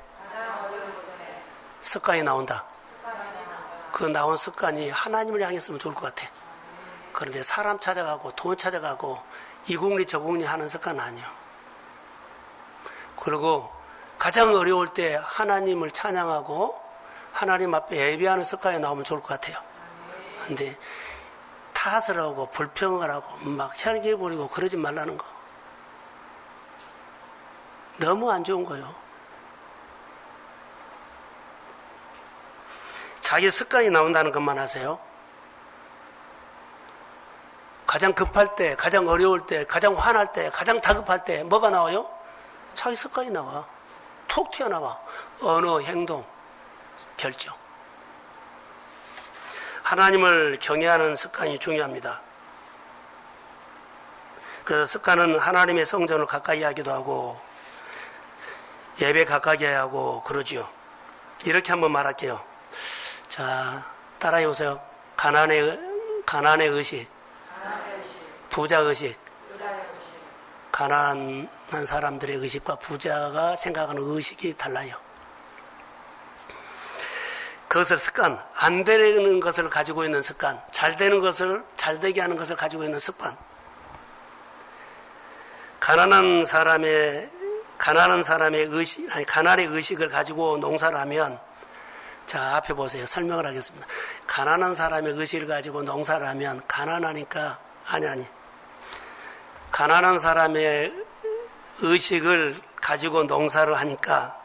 습관이 나온다. 그 나온 습관이 하나님을 향했으면 좋을 것 같아. 그런데 사람 찾아가고 돈 찾아가고 이국리 저국리 하는 습관은 아니에요. 그리고 가장 어려울 때 하나님을 찬양하고 하나님 앞에 예배하는 습관이 나오면 좋을 것 같아요. 그런데 탓을 하고 불평을 하고 막 혈기 부리고 그러지 말라는 거. 너무 안 좋은 거예요. 자기 습관이 나온다는 것만 하세요. 가장 급할 때, 가장 어려울 때, 가장 화날 때, 가장 다급할 때 뭐가 나와요? 자기 습관이 나와. 톡 튀어나와. 언어, 행동, 결정. 하나님을 경외하는 습관이 중요합니다. 그래서 습관은 하나님의 성전을 가까이 하기도 하고 예배 가까이 하고 그러지요. 이렇게 한번 말할게요. 자, 따라해 보세요. 가난의 의식, 부자 의식. 가난한 사람들의 의식과 부자가 생각하는 의식이 달라요. 그것을 습관, 안 되는 것을 가지고 있는 습관, 잘 되는 것을 잘 되게 하는 것을 가지고 있는 습관. 가난한 사람의 의식, 아니 가난의 의식을 가지고 농사를 하면, 자 앞에 보세요. 설명을 하겠습니다. 가난한 사람의 의식을 가지고 농사를 하면 가난하니까 아니 가난한 사람의 의식을 가지고 농사를 하니까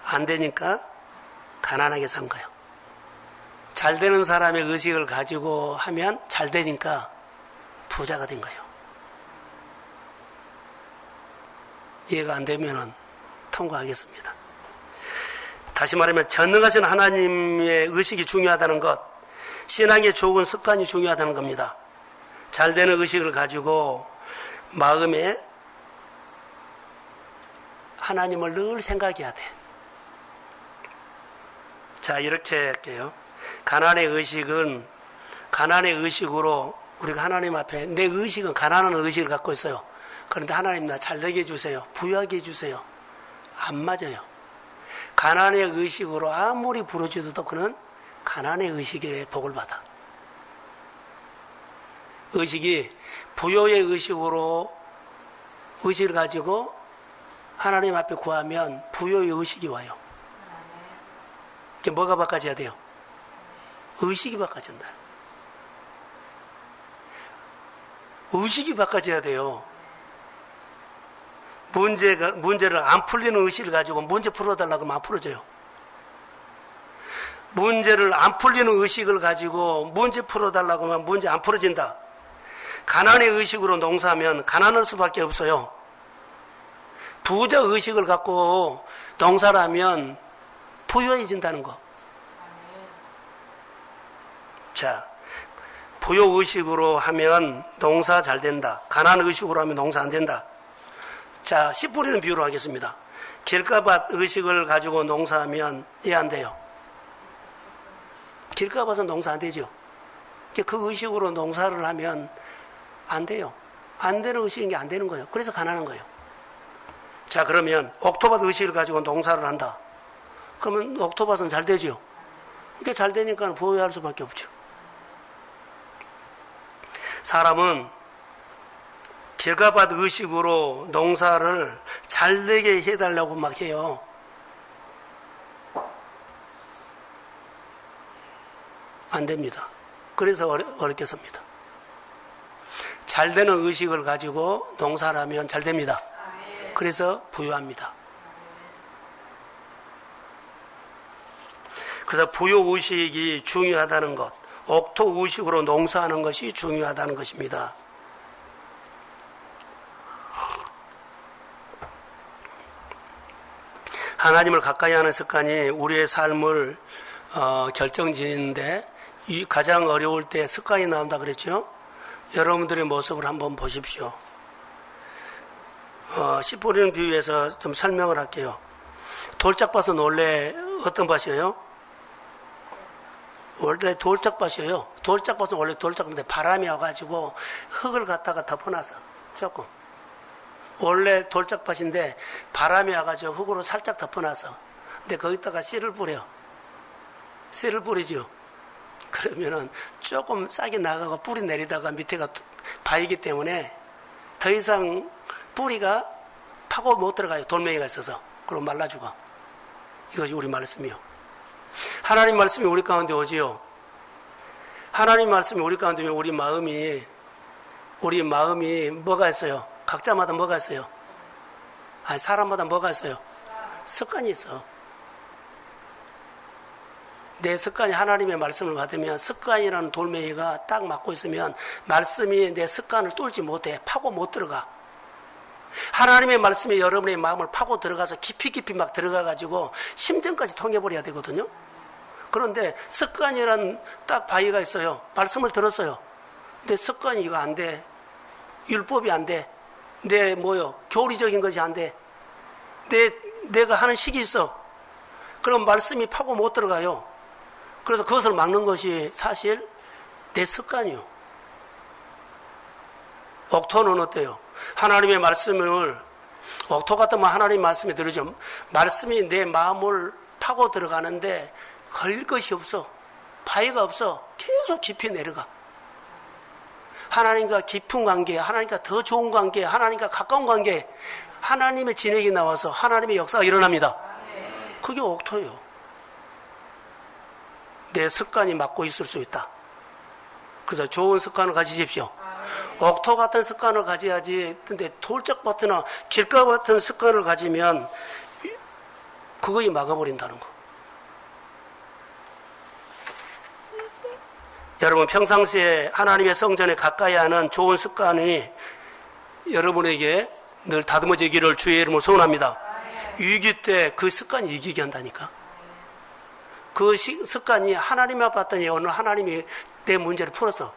안 되니까 가난하게 산 거예요. 잘 되는 사람의 의식을 가지고 하면 잘 되니까 부자가 된 거예요. 이해가 안 되면은 통과하겠습니다. 다시 말하면 전능하신 하나님의 의식이 중요하다는 것, 신앙의 좋은 습관이 중요하다는 겁니다. 잘 되는 의식을 가지고 마음에 하나님을 늘 생각해야 돼. 자, 이렇게 할게요. 가난의 의식으로 우리가 하나님 앞에 내 의식은 가난한 의식을 갖고 있어요. 그런데 하나님 나 잘되게 해주세요. 부유하게 해주세요. 안 맞아요. 가난의 의식으로 아무리 부르짖어도 그는 가난의 의식에 복을 받아. 의식이 부요의 의식을 가지고 하나님 앞에 구하면 부요의 의식이 와요. 이게 뭐가 바꿔져야 돼요? 의식이 바꿔진다. 의식이 바꿔져야 돼요. 문제를 안 풀리는 의식을 가지고 문제 풀어달라고 하면 안 풀어져요. 문제를 안 풀리는 의식을 가지고 문제 풀어달라고 하면 문제 안 풀어진다. 가난의 의식으로 농사하면 가난할 수밖에 없어요. 부자 의식을 갖고 농사를 하면 부유해진다는 거. 자, 부유 의식으로 하면 농사 잘 된다. 가난 의식으로 하면 농사 안 된다. 자, 씨 뿌리는 비유로 하겠습니다. 길가밭 의식을 가지고 농사하면 이해 안 돼요. 길가밭은 농사 안 되죠. 그 의식으로 농사를 하면 안 돼요. 안 되는 의식인 게 안 되는 거예요. 그래서 가난한 거예요. 자, 그러면 옥토밭 의식을 가지고 농사를 한다. 그러면 옥토밭은 잘 되죠. 그러니까 잘 되니까 보유할 수밖에 없죠. 사람은 길가밭 의식으로 농사를 잘되게 해달라고 막 해요. 안 됩니다. 그래서 어렵게 삽니다. 잘 되는 의식을 가지고 농사를 하면 잘 됩니다. 그래서 부유합니다. 그래서 부유 의식이 중요하다는 것, 옥토 의식으로 농사하는 것이 중요하다는 것입니다. 하나님을 가까이 하는 습관이 우리의 삶을 결정짓는데 가장 어려울 때 습관이 나온다 그랬죠? 여러분들의 모습을 한번 보십시오. 씨 뿌리는 비유에서 좀 설명을 할게요. 돌짝밭은 원래 어떤 밭이에요? 원래 돌짝밭이에요. 돌짝밭은 원래 돌짝밭인데 바람이 와가지고 흙을 갖다가 덮어놨어. 조금. 원래 돌짝밭인데 바람이 와가지고 흙으로 살짝 덮어놨어. 근데 거기다가 씨를 뿌려. 씨를 뿌리죠. 그러면은 조금 싹이 나가고 뿌리 내리다가 밑에가 바위기 때문에 더 이상 뿌리가 파고 못 들어가요. 돌멩이가 있어서. 그럼 말라 죽어. 이것이 우리 말씀이요. 하나님 말씀이 우리 가운데 오지요. 하나님 말씀이 우리 가운데 오면 우리 마음이 뭐가 있어요? 각자마다 뭐가 있어요? 아니, 사람마다 뭐가 있어요? 습관이 있어. 내 습관이 하나님의 말씀을 받으면 습관이라는 돌멩이가 딱 막고 있으면 말씀이 내 습관을 뚫지 못해. 파고 못 들어가. 하나님의 말씀이 여러분의 마음을 파고 들어가서 깊이 막 들어가가지고 심정까지 통해버려야 되거든요. 그런데 습관이란 딱 바위가 있어요. 말씀을 들었어요. 근데 습관이 이거 안 돼. 율법이 안 돼. 내 교리적인 것이 안 돼. 내가 하는 식이 있어. 그럼 말씀이 파고 못 들어가요. 그래서 그것을 막는 것이 사실 내 습관이요. 옥토는 어때요? 하나님의 말씀을, 옥토 같으면 하나님의 말씀이 들으죠. 말씀이 내 마음을 파고 들어가는데 걸릴 것이 없어. 바위가 없어. 계속 깊이 내려가. 하나님과 깊은 관계, 하나님과 더 좋은 관계, 하나님과 가까운 관계, 하나님의 진액이 나와서 하나님의 역사가 일어납니다. 그게 옥토예요. 내 습관이 막고 있을 수 있다. 그래서 좋은 습관을 가지십시오. 옥토 같은 습관을 가져야지. 근데 돌짝 같으나 길가 같은 습관을 가지면 그거이 막아버린다는 거. 여러분 평상시에 하나님의 성전에 가까이 하는 좋은 습관이 여러분에게 늘 다듬어지기를 주의 이름으로 소원합니다. 위기 때 그 습관이 이기게 한다니까. 그 습관이 하나님 앞에 봤더니 오늘 하나님이 내 문제를 풀었어.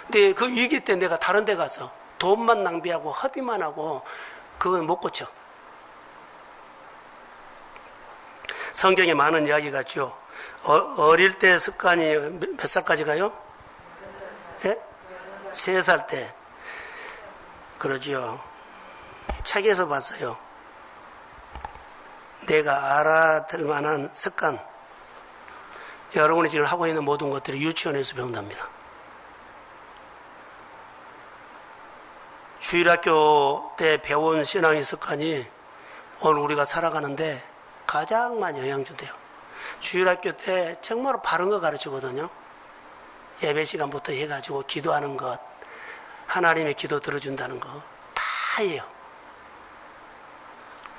근데 그 위기 때 내가 다른 데 가서 돈만 낭비하고 허비만 하고 그건 못 고쳐. 성경에 많은 이야기가 있죠. 어릴 때 습관이 몇 살까지 가요? 예? 3살 때. 그러죠. 책에서 봤어요. 내가 알아들 만한 습관. 여러분이 지금 하고 있는 모든 것들이 유치원에서 배운답니다. 주일학교 때 배운 신앙의 습관이 오늘 우리가 살아가는데 가장 많이 영향 준대요. 주일학교 때 정말 바른 거 가르치거든요. 예배 시간부터 해가지고 기도하는 것, 하나님의 기도 들어준다는 거 다 해요.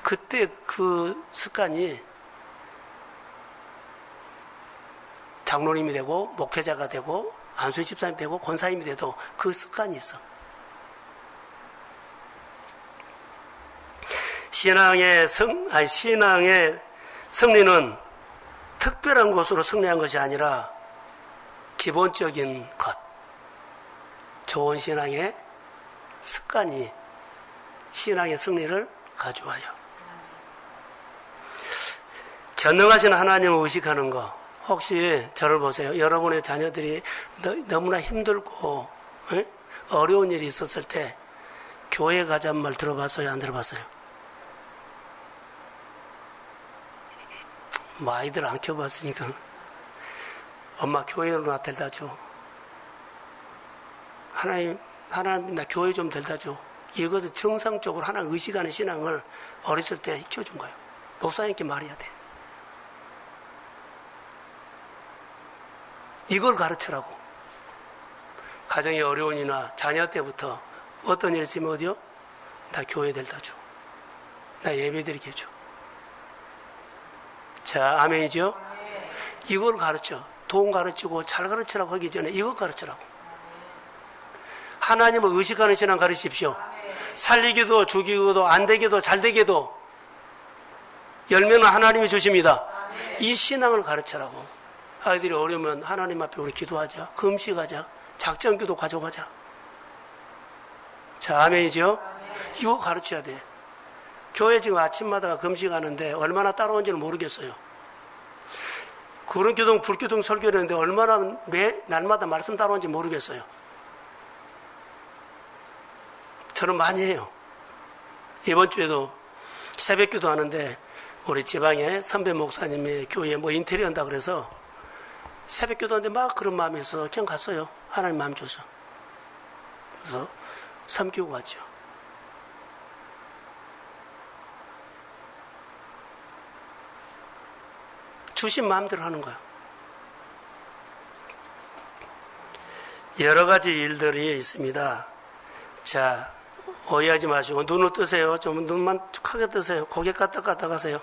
그때 그 습관이 장로님이 되고 목회자가 되고 안수희 집사님이 되고 권사님이 돼도 그 습관이 있어. 신앙의 승리는 특별한 것으로 승리한 것이 아니라 기본적인 것, 좋은 신앙의 습관이 신앙의 승리를 가져와요. 전능하신 하나님을 의식하는 거. 혹시 저를 보세요. 여러분의 자녀들이 너무나 힘들고 어려운 일이 있었을 때 교회 가자는 말 들어봤어요? 안 들어봤어요? 뭐 아이들 안 키워봤으니까 엄마 교회로 나 데려다 줘. 하나님 나 교회 좀 데려다 줘. 이것을 정상적으로 하나님 의식하는 신앙을 어렸을 때 키워준 거예요. 목사님께 말해야 돼. 이걸 가르치라고. 가정이 어려운 이나 자녀 때부터 어떤 일 있으면 어디요? 나 교회 데려다 줘. 나 예배 드리게 해줘. 자, 아멘이죠? 이걸 가르쳐. 돈 가르치고 잘 가르치라고 하기 전에 이걸 가르치라고. 하나님을 의식하는 신앙 가르치십시오. 살리기도 죽이기도 안 되기도 잘 되기도 열매는 하나님이 주십니다. 이 신앙을 가르치라고. 아이들이 어려우면 하나님 앞에 우리 기도하자. 금식하자. 작전기도 가져가자. 자, 아멘이죠? 이거 가르쳐야 돼. 교회 지금 아침마다 금식하는데 얼마나 따라온지는 모르겠어요. 구름기둥, 불기둥 설교를 했는데 얼마나 날마다 말씀 따라온지 모르겠어요. 저는 많이 해요. 이번 주에도 새벽기도 하는데 우리 지방에 선배 목사님의 교회에 인테리어 한다 그래서 새벽기도 하는데 막 그런 마음이 있어서 그냥 갔어요. 하나님 마음 줘서. 그래서 섬기고 왔죠. 주신 마음대로 하는 거야. 여러 가지 일들이 있습니다. 자, 오해하지 마시고 눈을 뜨세요. 좀 눈만 툭 하게 뜨세요. 고개 까딱 가세요.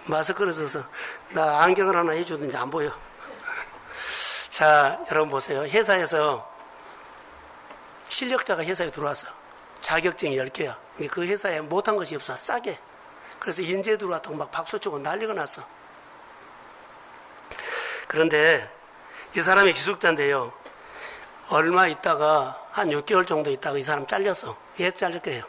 마스크를 써서 나 안경을 하나 해주든지 안 보여. 자, 여러분 보세요. 회사에서 실력자가 회사에 들어와서 자격증이 10개야. 그 회사에 못한 것이 없어. 싸게. 그래서 인재 들어왔다고 막 박수 치고 난리가 났어. 그런데 이 사람이 기숙자인데요. 얼마 있다가 한 6개월 정도 있다가 이 사람 잘렸어. 왜 잘렸게요?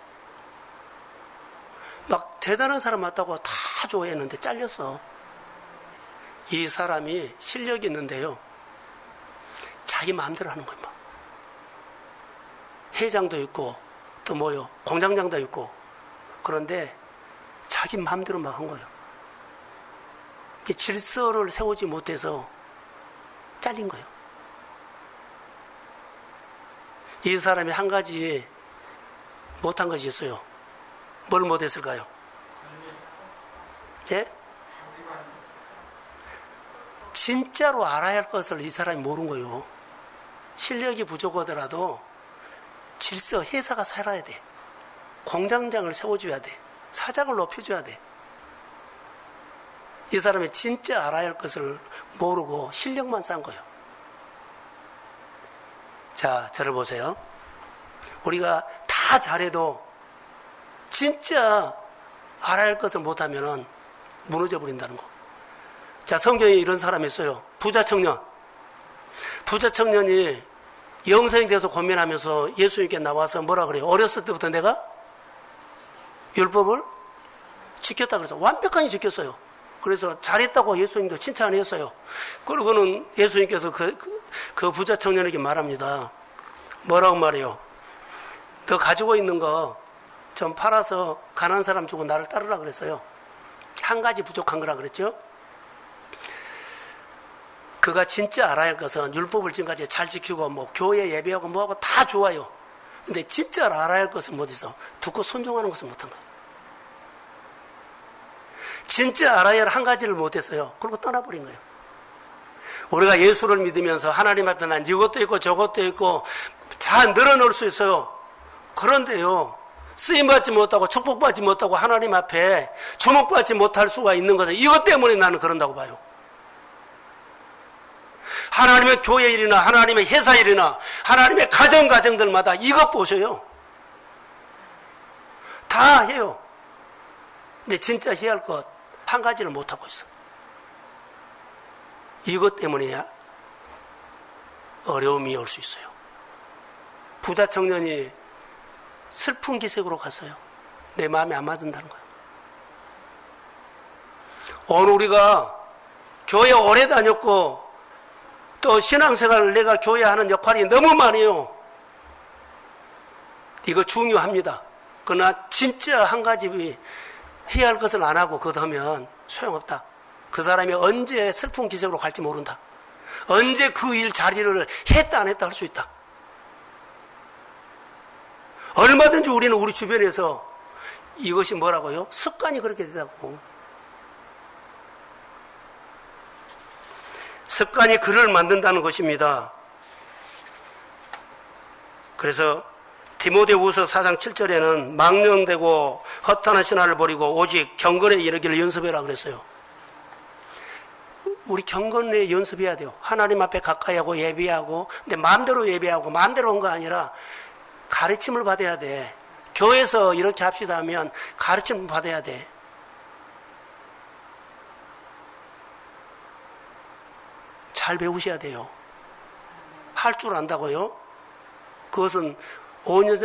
막 대단한 사람 맞다고 다 좋아했는데 잘렸어. 이 사람이 실력이 있는데요. 자기 마음대로 하는 거야. 회장도 있고 또 뭐요? 공장장도 있고. 그런데 자기 마음대로 막 한 거예요. 질서를 세우지 못해서 잘린 거예요. 이 사람이 한 가지 못한 것이 있어요. 뭘 못했을까요? 예? 진짜로 알아야 할 것을 이 사람이 모르는 거예요. 실력이 부족하더라도 질서, 회사가 살아야 돼. 공장장을 세워줘야 돼. 사장을 높여줘야 돼. 이 사람이 진짜 알아야 할 것을 모르고 실력만 쌓은 거예요. 자, 저를 보세요. 우리가 다 잘해도 진짜 알아야 할 것을 못하면 무너져 버린다는 거. 자, 성경에 이런 사람이 있어요. 부자 청년. 부자 청년이 영성이 돼서 고민하면서 예수님께 나와서 뭐라 그래요? 어렸을 때부터 내가 율법을 지켰다 그래서 완벽하게 지켰어요. 그래서 잘했다고 예수님도 칭찬했어요. 그러고는 예수님께서 그 부자 청년에게 말합니다. 뭐라고 말해요? 너 가지고 있는 거 좀 팔아서 가난한 사람 주고 나를 따르라 그랬어요. 한 가지 부족한 거라 그랬죠. 그가 진짜 알아야 할 것은 율법을 지금까지 잘 지키고 뭐 교회 예배하고 뭐하고 다 좋아요. 근데 진짜 알아야 할 것은 어디서 듣고 순종하는 것을 못한 거예요. 진짜 알아야 할 한 가지를 못했어요. 그리고 떠나버린 거예요. 우리가 예수를 믿으면서 하나님 앞에 난 이것도 있고 저것도 있고 다 늘어놓을 수 있어요. 그런데요, 쓰임받지 못하고 축복받지 못하고 하나님 앞에 주목받지 못할 수가 있는 것은 이것 때문에 나는 그런다고 봐요. 하나님의 교회 일이나 하나님의 회사 일이나 하나님의 가정들마다 이것 보셔요. 다 해요. 근데 진짜 해야 할 것 한 가지를 못하고 있어. 이것 때문에 어려움이 올 수 있어요. 부자 청년이 슬픈 기색으로 갔어요. 내 마음에 안 맞는다는 거예요. 오늘 우리가 교회 오래 다녔고 또 신앙생활을 내가 교회 하는 역할이 너무 많아요. 이거 중요합니다. 그러나 진짜 한 가지 해야 할 것을 안 하고 그러면 소용없다. 그 사람이 언제 슬픈 기색으로 갈지 모른다. 언제 그 일 자리를 했다 안 했다 할 수 있다. 얼마든지 우리는 우리 주변에서 이것이 뭐라고요? 습관이 그렇게 되다고. 습관이 그를 만든다는 것입니다. 그래서 디모데후서 4장 7절에는 망령되고 허탄한 신화를 버리고 오직 경건에 이르기를 연습해라 그랬어요. 우리 경건에 연습해야 돼요. 하나님 앞에 가까이 하고 예배하고, 근데 마음대로 예배하고 마음대로 온 거 아니라 가르침을 받아야 돼. 교회에서 이렇게 합시다 하면 가르침을 받아야 돼. 잘 배우셔야 돼요. 할 줄 안다고요? 그것은 5년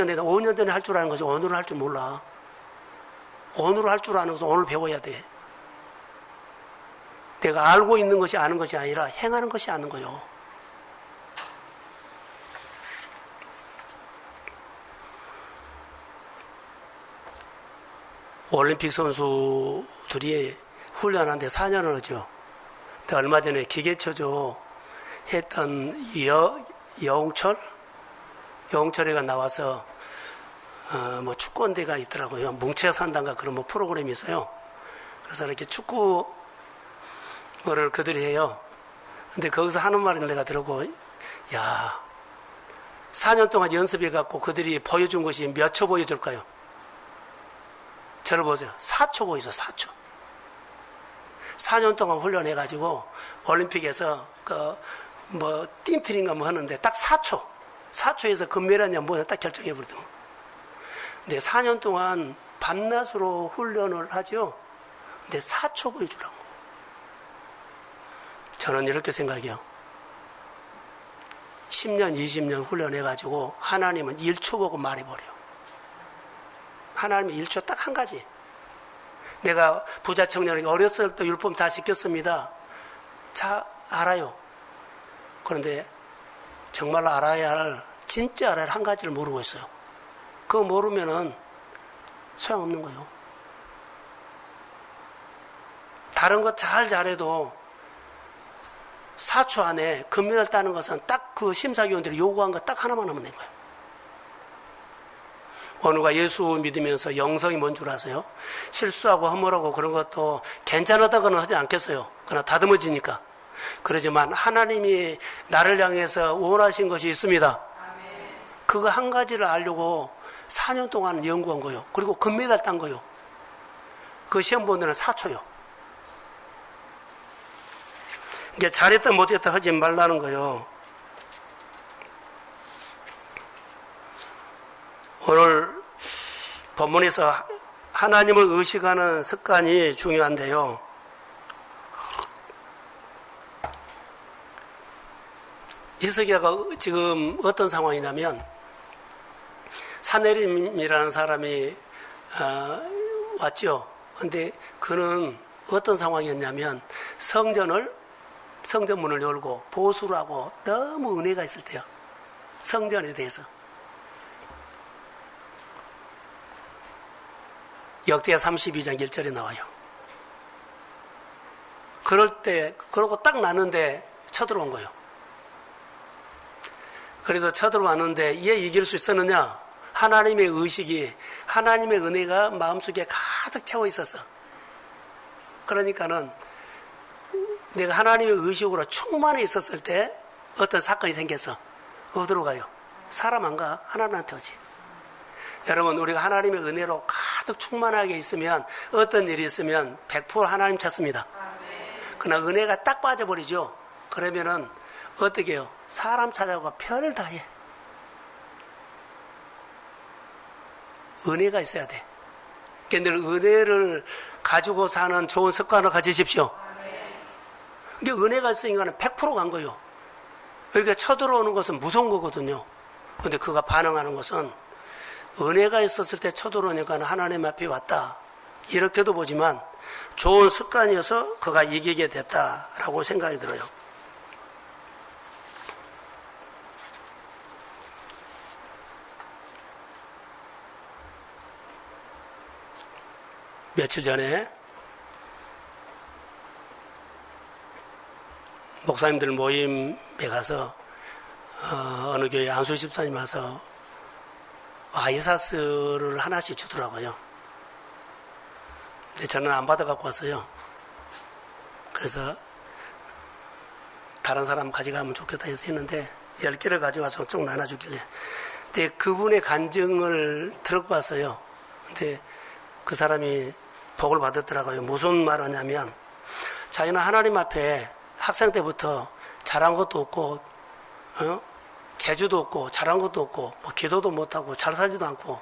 전에 할 줄 아는 거지 오늘은 할 줄 몰라. 오늘은 할 줄 아는 것은 오늘 배워야 돼. 내가 알고 있는 것이 아는 것이 아니라 행하는 것이 아는 거요. 올림픽 선수들이 훈련하는데 4년을 하죠. 얼마 전에 기계처조 했던 영철이가 나와서 뭐 축구원대가 있더라고요. 뭉쳐 산단가 그런 뭐 프로그램이 있어요. 그래서 이렇게 축구를 그들이 해요. 근데 거기서 하는 말을 내가 들었고, 야, 4년 동안 연습해갖고 그들이 보여준 것이 몇 초 보여줄까요? 저를 보세요. 4초 보여줘, 4초. 4년 동안 훈련해가지고 올림픽에서 띵틀인가 뭐 하는데 딱 4초에서 금메달이냐 뭐냐 딱 결정해버리더라고요. 근데 4년 동안 밤낮으로 훈련을 하죠. 근데 4초 보여주라고. 저는 이렇게 생각해요. 10년, 20년 훈련해가지고 하나님은 1초 보고 말해버려. 하나님은 1초 딱 한 가지. 내가 부자 청년에게 어렸을 때부터 율법 다 지켰습니다. 자, 알아요. 그런데 정말 알아야 할, 진짜 알아야 할 한 가지를 모르고 있어요. 그거 모르면은 소용없는 거예요. 다른 거 잘 잘해도 4초 안에 금메달 따는 것은 딱 그 심사위원들이 요구한 거 딱 하나만 하면 된 거예요. 어느가 예수 믿으면서 영성이 뭔 줄 아세요? 실수하고 허물하고 그런 것도 괜찮았다고는 하지 않겠어요. 그러나 다듬어지니까. 그러지만 하나님이 나를 향해서 원하신 것이 있습니다. 그거 한 가지를 알려고 4년 동안 연구한 거예요. 그리고 금메달 딴 거예요. 그 시험 보는 데는 4초요. 이게 잘했다 못했다 하지 말라는 거예요. 오늘 본문에서 하나님을 의식하는 습관이 중요한데요. 히스기야가 지금 어떤 상황이냐면 사내림이라는 사람이 왔죠. 근데 그는 어떤 상황이었냐면 성전문을 열고 보수를 하고 너무 은혜가 있을 때요. 성전에 대해서. 역대하 32장 1절에 나와요. 그러고 딱 났는데 쳐들어온 거예요. 그래서 쳐들어왔는데 얘 이길 수 있었느냐? 하나님의 의식이, 하나님의 은혜가 마음속에 가득 채워 있었어. 그러니까는 내가 하나님의 의식으로 충만해 있었을 때 어떤 사건이 생겼어. 어디로 가요? 사람 안 가. 하나님한테 오지. 여러분, 우리가 하나님의 은혜로 가득 충만하게 있으면 어떤 일이 있으면 100% 하나님 찾습니다. 그러나 은혜가 딱 빠져버리죠. 그러면은 어떻게 해요? 사람 찾아가고 편을 다해. 은혜가 있어야 돼. 그러니까 늘 은혜를 가지고 사는 좋은 습관을 가지십시오. 이게 은혜가 있으니까 100%간 거예요. 그러니까 쳐들어오는 것은 무서운 거거든요. 근데 그가 반응하는 것은 은혜가 있었을 때 쳐들어오니까 하나님 앞에 왔다. 이렇게도 보지만 좋은 습관이어서 그가 이기게 됐다라고 생각이 들어요. 며칠 전에 목사님들 모임에 가서 어느 교회 안수 집사님 와서 아이사스를 하나씩 주더라고요. 근데 저는 안 받아갖고 왔어요. 그래서 다른 사람 가져가면 좋겠다 해서 했는데 10개를 가져가서 쭉 나눠주길래 근데 그분의 간증을 들어봤어요. 근데 그 사람이 복을 받았더라고요. 무슨 말 하냐면 자기는 하나님 앞에 학생 때부터 잘한 것도 없고 재주도 없고 잘한 것도 없고 뭐 기도도 못하고 잘 살지도 않고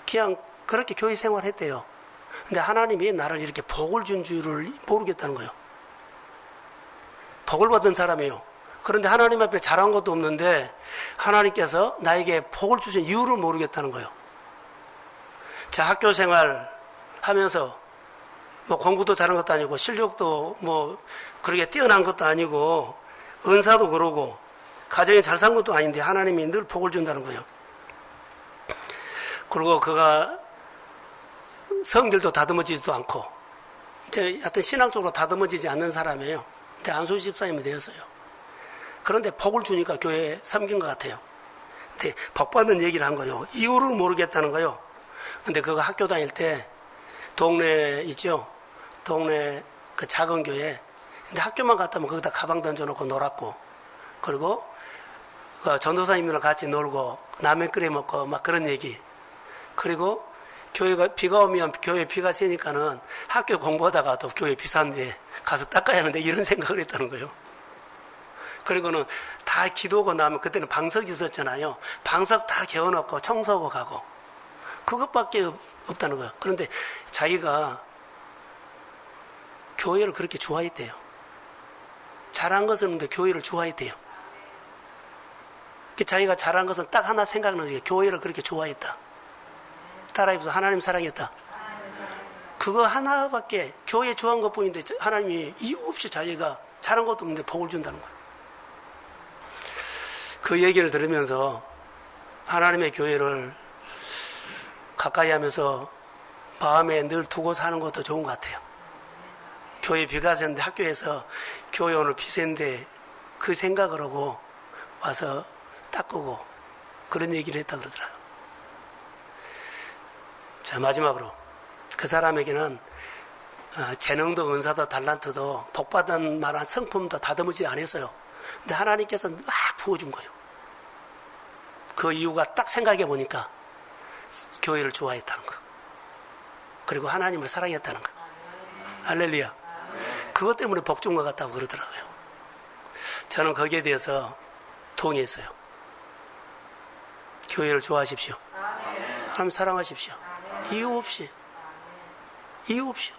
그냥 그렇게 교회 생활했대요. 근데 하나님이 나를 이렇게 복을 준 줄을 모르겠다는 거예요. 복을 받은 사람이에요. 그런데 하나님 앞에 잘한 것도 없는데 하나님께서 나에게 복을 주신 이유를 모르겠다는 거예요. 제 학교 생활 하면서 뭐 공부도 잘한 것도 아니고 실력도 뭐 그렇게 뛰어난 것도 아니고 은사도 그러고 가정이 잘 산 것도 아닌데 하나님이 늘 복을 준다는 거예요. 그리고 그가 성질도 다듬어지지도 않고 이제 하여튼 신앙적으로 다듬어지지 않는 사람이에요. 근데 안수 집사님이 되었어요. 그런데 복을 주니까 교회에 섬긴 것 같아요. 근데 복 받는 얘기를 한 거예요. 이유를 모르겠다는 거예요. 근데 그가 학교 다닐 때 동네 있죠? 동네 그 작은 교회. 근데 학교만 갔다 오면 거기다 가방 던져놓고 놀았고, 그리고 전도사님이랑 같이 놀고 라면 끓여 먹고 막 그런 얘기. 그리고 교회가 비가 오면 교회 비가 새니까는 학교 공부하다가도 교회 비싼데 가서 닦아야 하는데 이런 생각을 했다는 거예요. 그리고는 다 기도하고 나면 그때는 방석이 있었잖아요. 방석 다 개어놓고 청소하고 가고 그것밖에 없다는 거예요. 그런데 자기가 교회를 그렇게 좋아했대요. 잘한 것은 없는데 교회를 좋아했대요. 자기가 잘한 것은 딱 하나 생각나는 게 교회를 그렇게 좋아했다. 따라해서 하나님 사랑했다. 그거 하나밖에 교회 좋아한 것뿐인데 하나님이 이유 없이 자기가 잘한 것도 없는데 복을 준다는 거예요. 그 얘기를 들으면서 하나님의 교회를 가까이 하면서 마음에 늘 두고 사는 것도 좋은 것 같아요. 교회 비가 샜는데 학교에서 교회 오늘 비 샌데 그 생각을 하고 와서 닦고 그런 얘기를 했다 그러더라고요. 자, 마지막으로 그 사람에게는 재능도 은사도 달란트도 복받은 만한 성품도 다듬지 않았어요. 근데 하나님께서 막 부어준 거예요. 그 이유가 딱 생각해 보니까 교회를 좋아했다는 거. 그리고 하나님을 사랑했다는 거. 할렐루야. 그것 때문에 복 준 것 같다고 그러더라고요. 저는 거기에 대해서 동의했어요. 교회를 좋아하십시오. 하나님 사랑하십시오. 이유 없이. 이유 없이.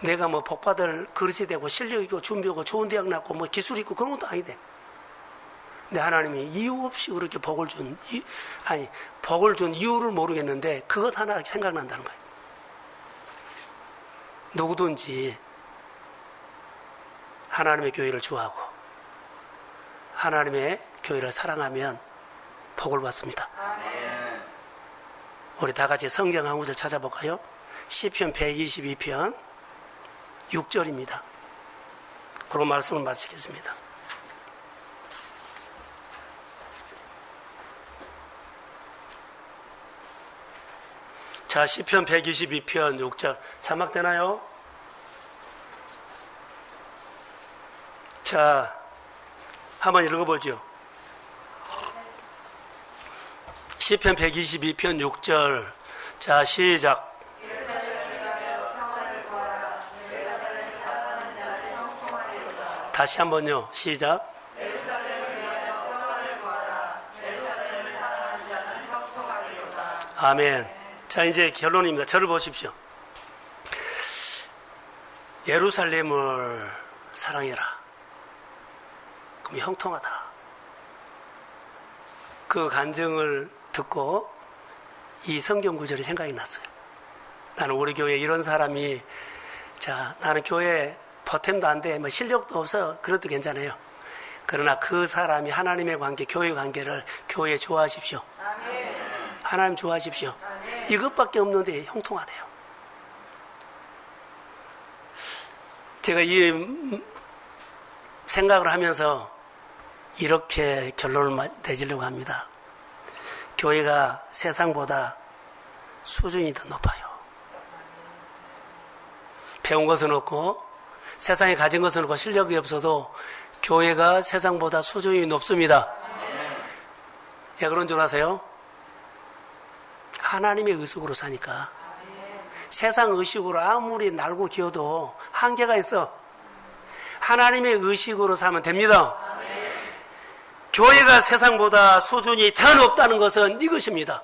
내가 뭐 복받을 그릇이 되고 실력 있고 준비하고 좋은 대학 나고 뭐 기술 있고 그런 것도 아닌데. 근데 하나님이 이유 없이 그렇게 복을 준 이유를 모르겠는데 그것 하나 생각난다는 거예요. 누구든지 하나님의 교회를 좋아하고 하나님의 교회를 사랑하면 복을 받습니다. 우리 다 같이 성경 한 구절 찾아볼까요? 시편 122편 6절입니다. 그리고 말씀을 마치겠습니다. 자, 시편 122편 6절 자막 되나요? 자, 한번 읽어보죠. 시편 122편 6절 자, 시작. 다시 한번요. 시작. 아멘. 자, 이제 결론입니다. 저를 보십시오. 예루살렘을 사랑해라. 그럼 형통하다. 그 간증을 듣고 이 성경 구절이 생각이 났어요. 나는 우리 교회에 이런 사람이, 자, 나는 교회 보탬도 안 돼, 뭐 실력도 없어, 그래도 괜찮아요. 그러나 그 사람이 하나님의 관계, 교회 관계를 교회 좋아하십시오. 하나님 좋아하십시오. 이것밖에 없는데 형통하대요. 제가 이 생각을 하면서 이렇게 결론을 내지려고 합니다. 교회가 세상보다 수준이 더 높아요. 배운 것은 없고 세상에 가진 것은 없고 실력이 없어도 교회가 세상보다 수준이 높습니다. 왜 그런 줄 아세요? 하나님의 의식으로 사니까. 세상 의식으로 아무리 날고 기어도 한계가 있어. 하나님의 의식으로 사면 됩니다. 교회가 세상보다 수준이 더 높다는 것은 이것입니다.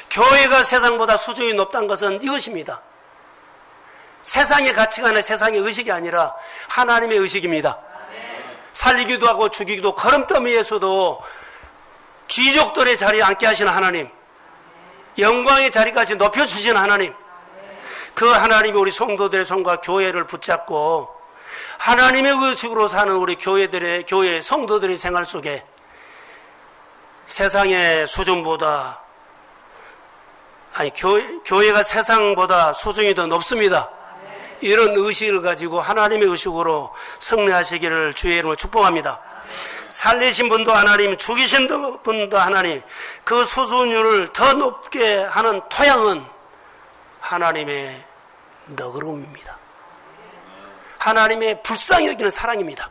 교회가 세상보다 수준이 높다는 것은 이것입니다. 세상의 가치관은 세상의 의식이 아니라 하나님의 의식입니다. 살리기도 하고 죽이기도 걸음더미에서도 귀족들의 자리에 앉게 하시는 하나님, 영광의 자리까지 높여주시는 하나님, 그 하나님이 우리 성도들의 손과 교회를 붙잡고 하나님의 의식으로 사는 우리 교회 성도들의 생활 속에 세상의 수준보다, 교회가 세상보다 수준이 더 높습니다. 이런 의식을 가지고 하나님의 의식으로 승리하시기를 주의 이름으로 축복합니다. 살리신 분도 하나님, 죽이신 분도 하나님, 그 수준을 더 높게 하는 토양은 하나님의 너그러움입니다. 하나님의 불쌍히 여기는 사랑입니다.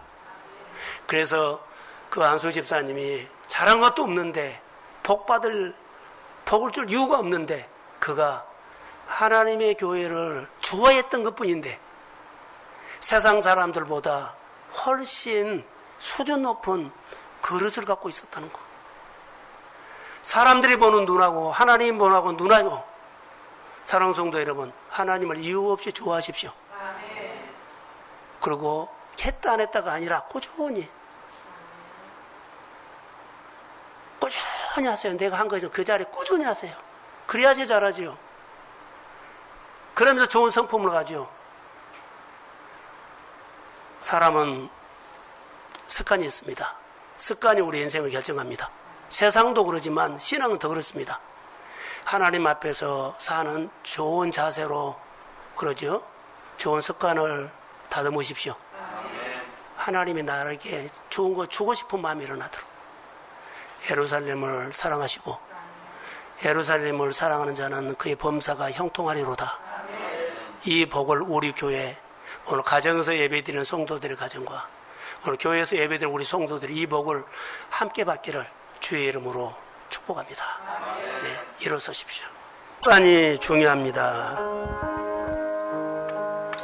그래서 그 안수 집사님이 잘한 것도 없는데 복 받을 복을 줄 이유가 없는데 그가 하나님의 교회를 좋아했던 것뿐인데 세상 사람들보다 훨씬 수준 높은 그릇을 갖고 있었다는 거. 사람들이 보는 눈하고 하나님 보는 눈하고. 사랑하는 성도 여러분, 하나님을 이유 없이 좋아하십시오. 그리고 했다 안 했다가 아니라 꾸준히 하세요. 내가 한 거죠. 그 자리에 꾸준히 하세요. 그래야지 잘하지요. 그러면서 좋은 성품을 가지요. 사람은 습관이 있습니다. 습관이 우리 인생을 결정합니다. 세상도 그러지만 신앙은 더 그렇습니다. 하나님 앞에서 사는 좋은 자세로 그러죠. 좋은 습관을 다듬으십시오. 하나님이 나에게 좋은 거 주고 싶은 마음이 일어나도록. 예루살렘을 사랑하시고 예루살렘을 사랑하는 자는 그의 범사가 형통하리로다. 이 복을 우리 교회 오늘 가정에서 예배드리는 성도들의 가정과 오늘 교회에서 예배드리는 우리 성도들이 이 복을 함께 받기를 주의 이름으로 축복합니다. 네, 일어서십시오. 습관이 중요합니다.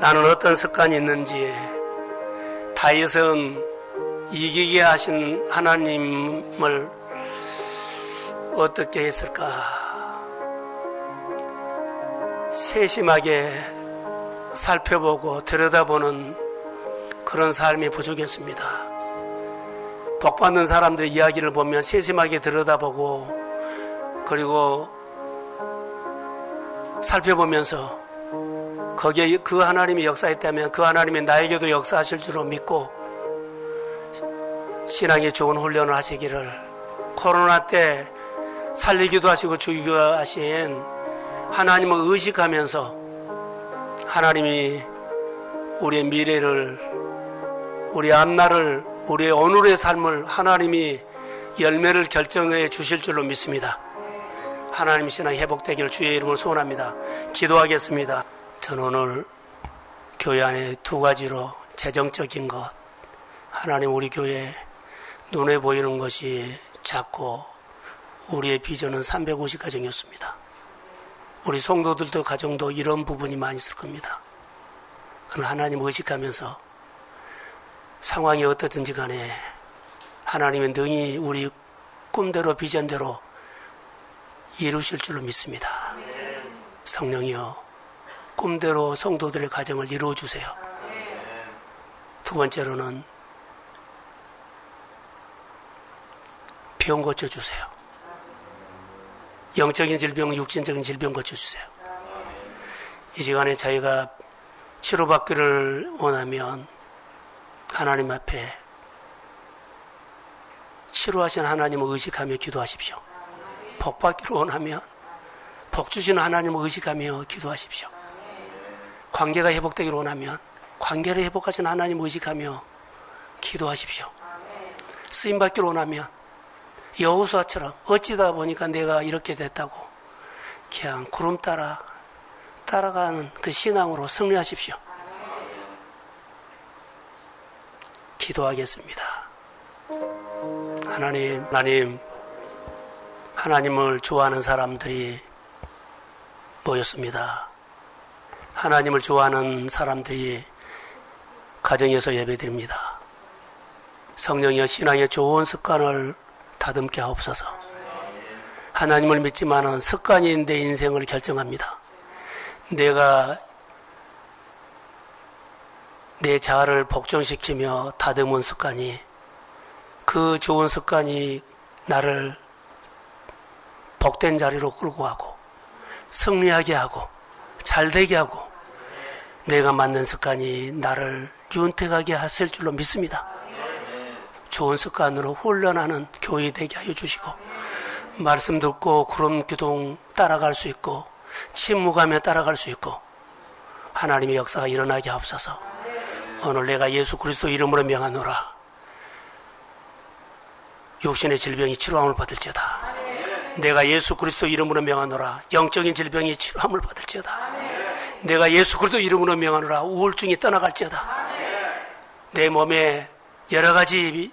나는 어떤 습관이 있는지 다윗은 이기게 하신 하나님을 어떻게 했을까? 세심하게 살펴보고 들여다보는 그런 삶이 부족했습니다. 복받는 사람들의 이야기를 보면 세심하게 들여다보고 그리고 살펴보면서 거기에 그 하나님이 역사했다면 그 하나님이 나에게도 역사하실 줄로 믿고 신앙에 좋은 훈련을 하시기를, 코로나 때 살리기도 하시고 죽이기도 하신 하나님을 의식하면서 하나님이 우리의 미래를, 우리 앞날을, 우리의 오늘의 삶을 하나님이 열매를 결정해 주실 줄로 믿습니다. 하나님 신앙 회복되기를 주의 이름으로 소원합니다. 기도하겠습니다. 저는 오늘 교회 안에 두 가지로 재정적인 것, 하나님 우리 교회 눈에 보이는 것이 작고 우리의 비전은 350가정이었습니다. 우리 성도들도 가정도 이런 부분이 많이 있을 겁니다. 그러나 하나님 의식하면서 상황이 어떻든지 간에 하나님은 능히 우리 꿈대로 비전대로 이루실 줄로 믿습니다. 성령이여 꿈대로 성도들의 가정을 이루어주세요. 두 번째로는 병 고쳐주세요. 영적인 질병, 육신적인 질병 고쳐주세요. 이 시간에 저희가 치료받기를 원하면 하나님 앞에 치료하신 하나님을 의식하며 기도하십시오. 복받기를 원하면 복 주시는 하나님을 의식하며 기도하십시오. 관계가 회복되기를 원하면 관계를 회복하신 하나님을 의식하며 기도하십시오. 쓰임받기를 원하면 여호수아처럼 어찌다 보니까 내가 이렇게 됐다고 그냥 구름 따라가는 그 신앙으로 승리하십시오. 기도하겠습니다. 하나님을 좋아하는 사람들이 모였습니다. 하나님을 좋아하는 사람들이 가정에서 예배드립니다. 성령이여 신앙의 좋은 습관을 다듬게 하옵소서. 하나님을 믿지만은 습관이 내 인생을 결정합니다. 내가 내 자아를 복종시키며 다듬은 습관이, 그 좋은 습관이 나를 복된 자리로 끌고 가고 승리하게 하고 잘되게 하고 내가 만든 습관이 나를 윤택하게 하실 줄로 믿습니다. 좋은 습관으로 훈련하는 교회 되게 하여 주시고 말씀 듣고 구름 기둥 따라갈 수 있고 침묵하며 따라갈 수 있고 하나님의 역사가 일어나게 하옵소서. 오늘 내가 예수 그리스도 이름으로 명하노라. 육신의 질병이 치료함을 받을지어다. 내가 예수 그리스도 이름으로 명하노라. 영적인 질병이 치료함을 받을지어다. 내가 예수 그리스도 이름으로 명하노라. 우울증이 떠나갈지어다. 내 몸에 여러 가지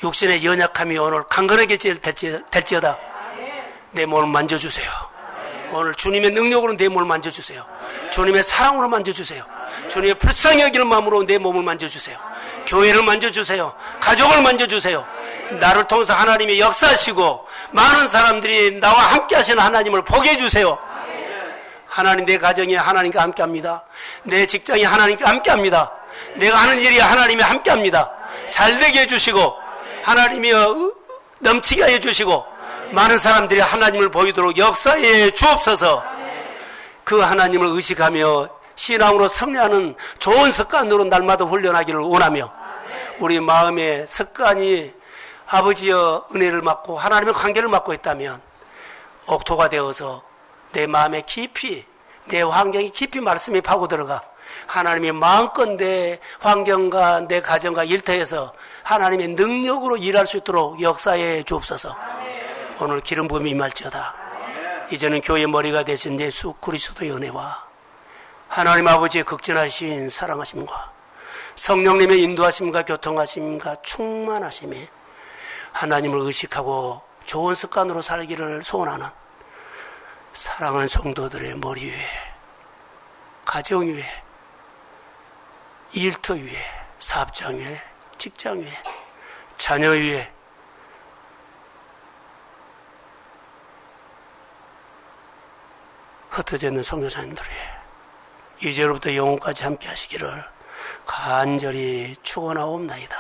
육신의 연약함이 오늘 강건하게 될지어다. 내 몸을 만져주세요. 오늘 주님의 능력으로 내 몸을 만져주세요. 주님의 사랑으로 만져주세요. 주님의 불쌍히 여기는 마음으로 내 몸을 만져주세요. 교회를 만져주세요. 가족을 만져주세요. 나를 통해서 하나님이 역사하시고 많은 사람들이 나와 함께 하시는 하나님을 보게 해주세요. 하나님, 내 가정이 하나님과 함께 합니다. 내 직장이 하나님과 함께 합니다. 내가 하는 일이 하나님이 함께 합니다. 잘 되게 해주시고 하나님이 넘치게 해주시고 많은 사람들이 하나님을 보이도록 역사해 주옵소서. 그 하나님을 의식하며 신앙으로 승리하는 좋은 습관으로 날마다 훈련하기를 원하며 우리 마음의 습관이 아버지의 은혜를 받고 하나님의 관계를 맡고 있다면 옥토가 되어서 내 마음에 깊이, 내 환경에 깊이 말씀이 파고들어가 하나님이 마음껏 내 환경과 내 가정과 일터에서 하나님의 능력으로 일할 수 있도록 역사해 주옵소서. 오늘 기름 부음이 임할지어다. 이제는 교회의 머리가 되신 예수 그리스도의 은혜와 하나님 아버지의 극진하신 사랑하심과 성령님의 인도하심과 교통하심과 충만하심에 하나님을 의식하고 좋은 습관으로 살기를 소원하는 사랑하는 성도들의 머리 위에, 가정 위에, 일터 위에, 사업장 위에, 직장 위에, 자녀 위에 흩어져 있는 선교사님들이 이제로부터 영혼까지 함께 하시기를 간절히 축원하옵나이다.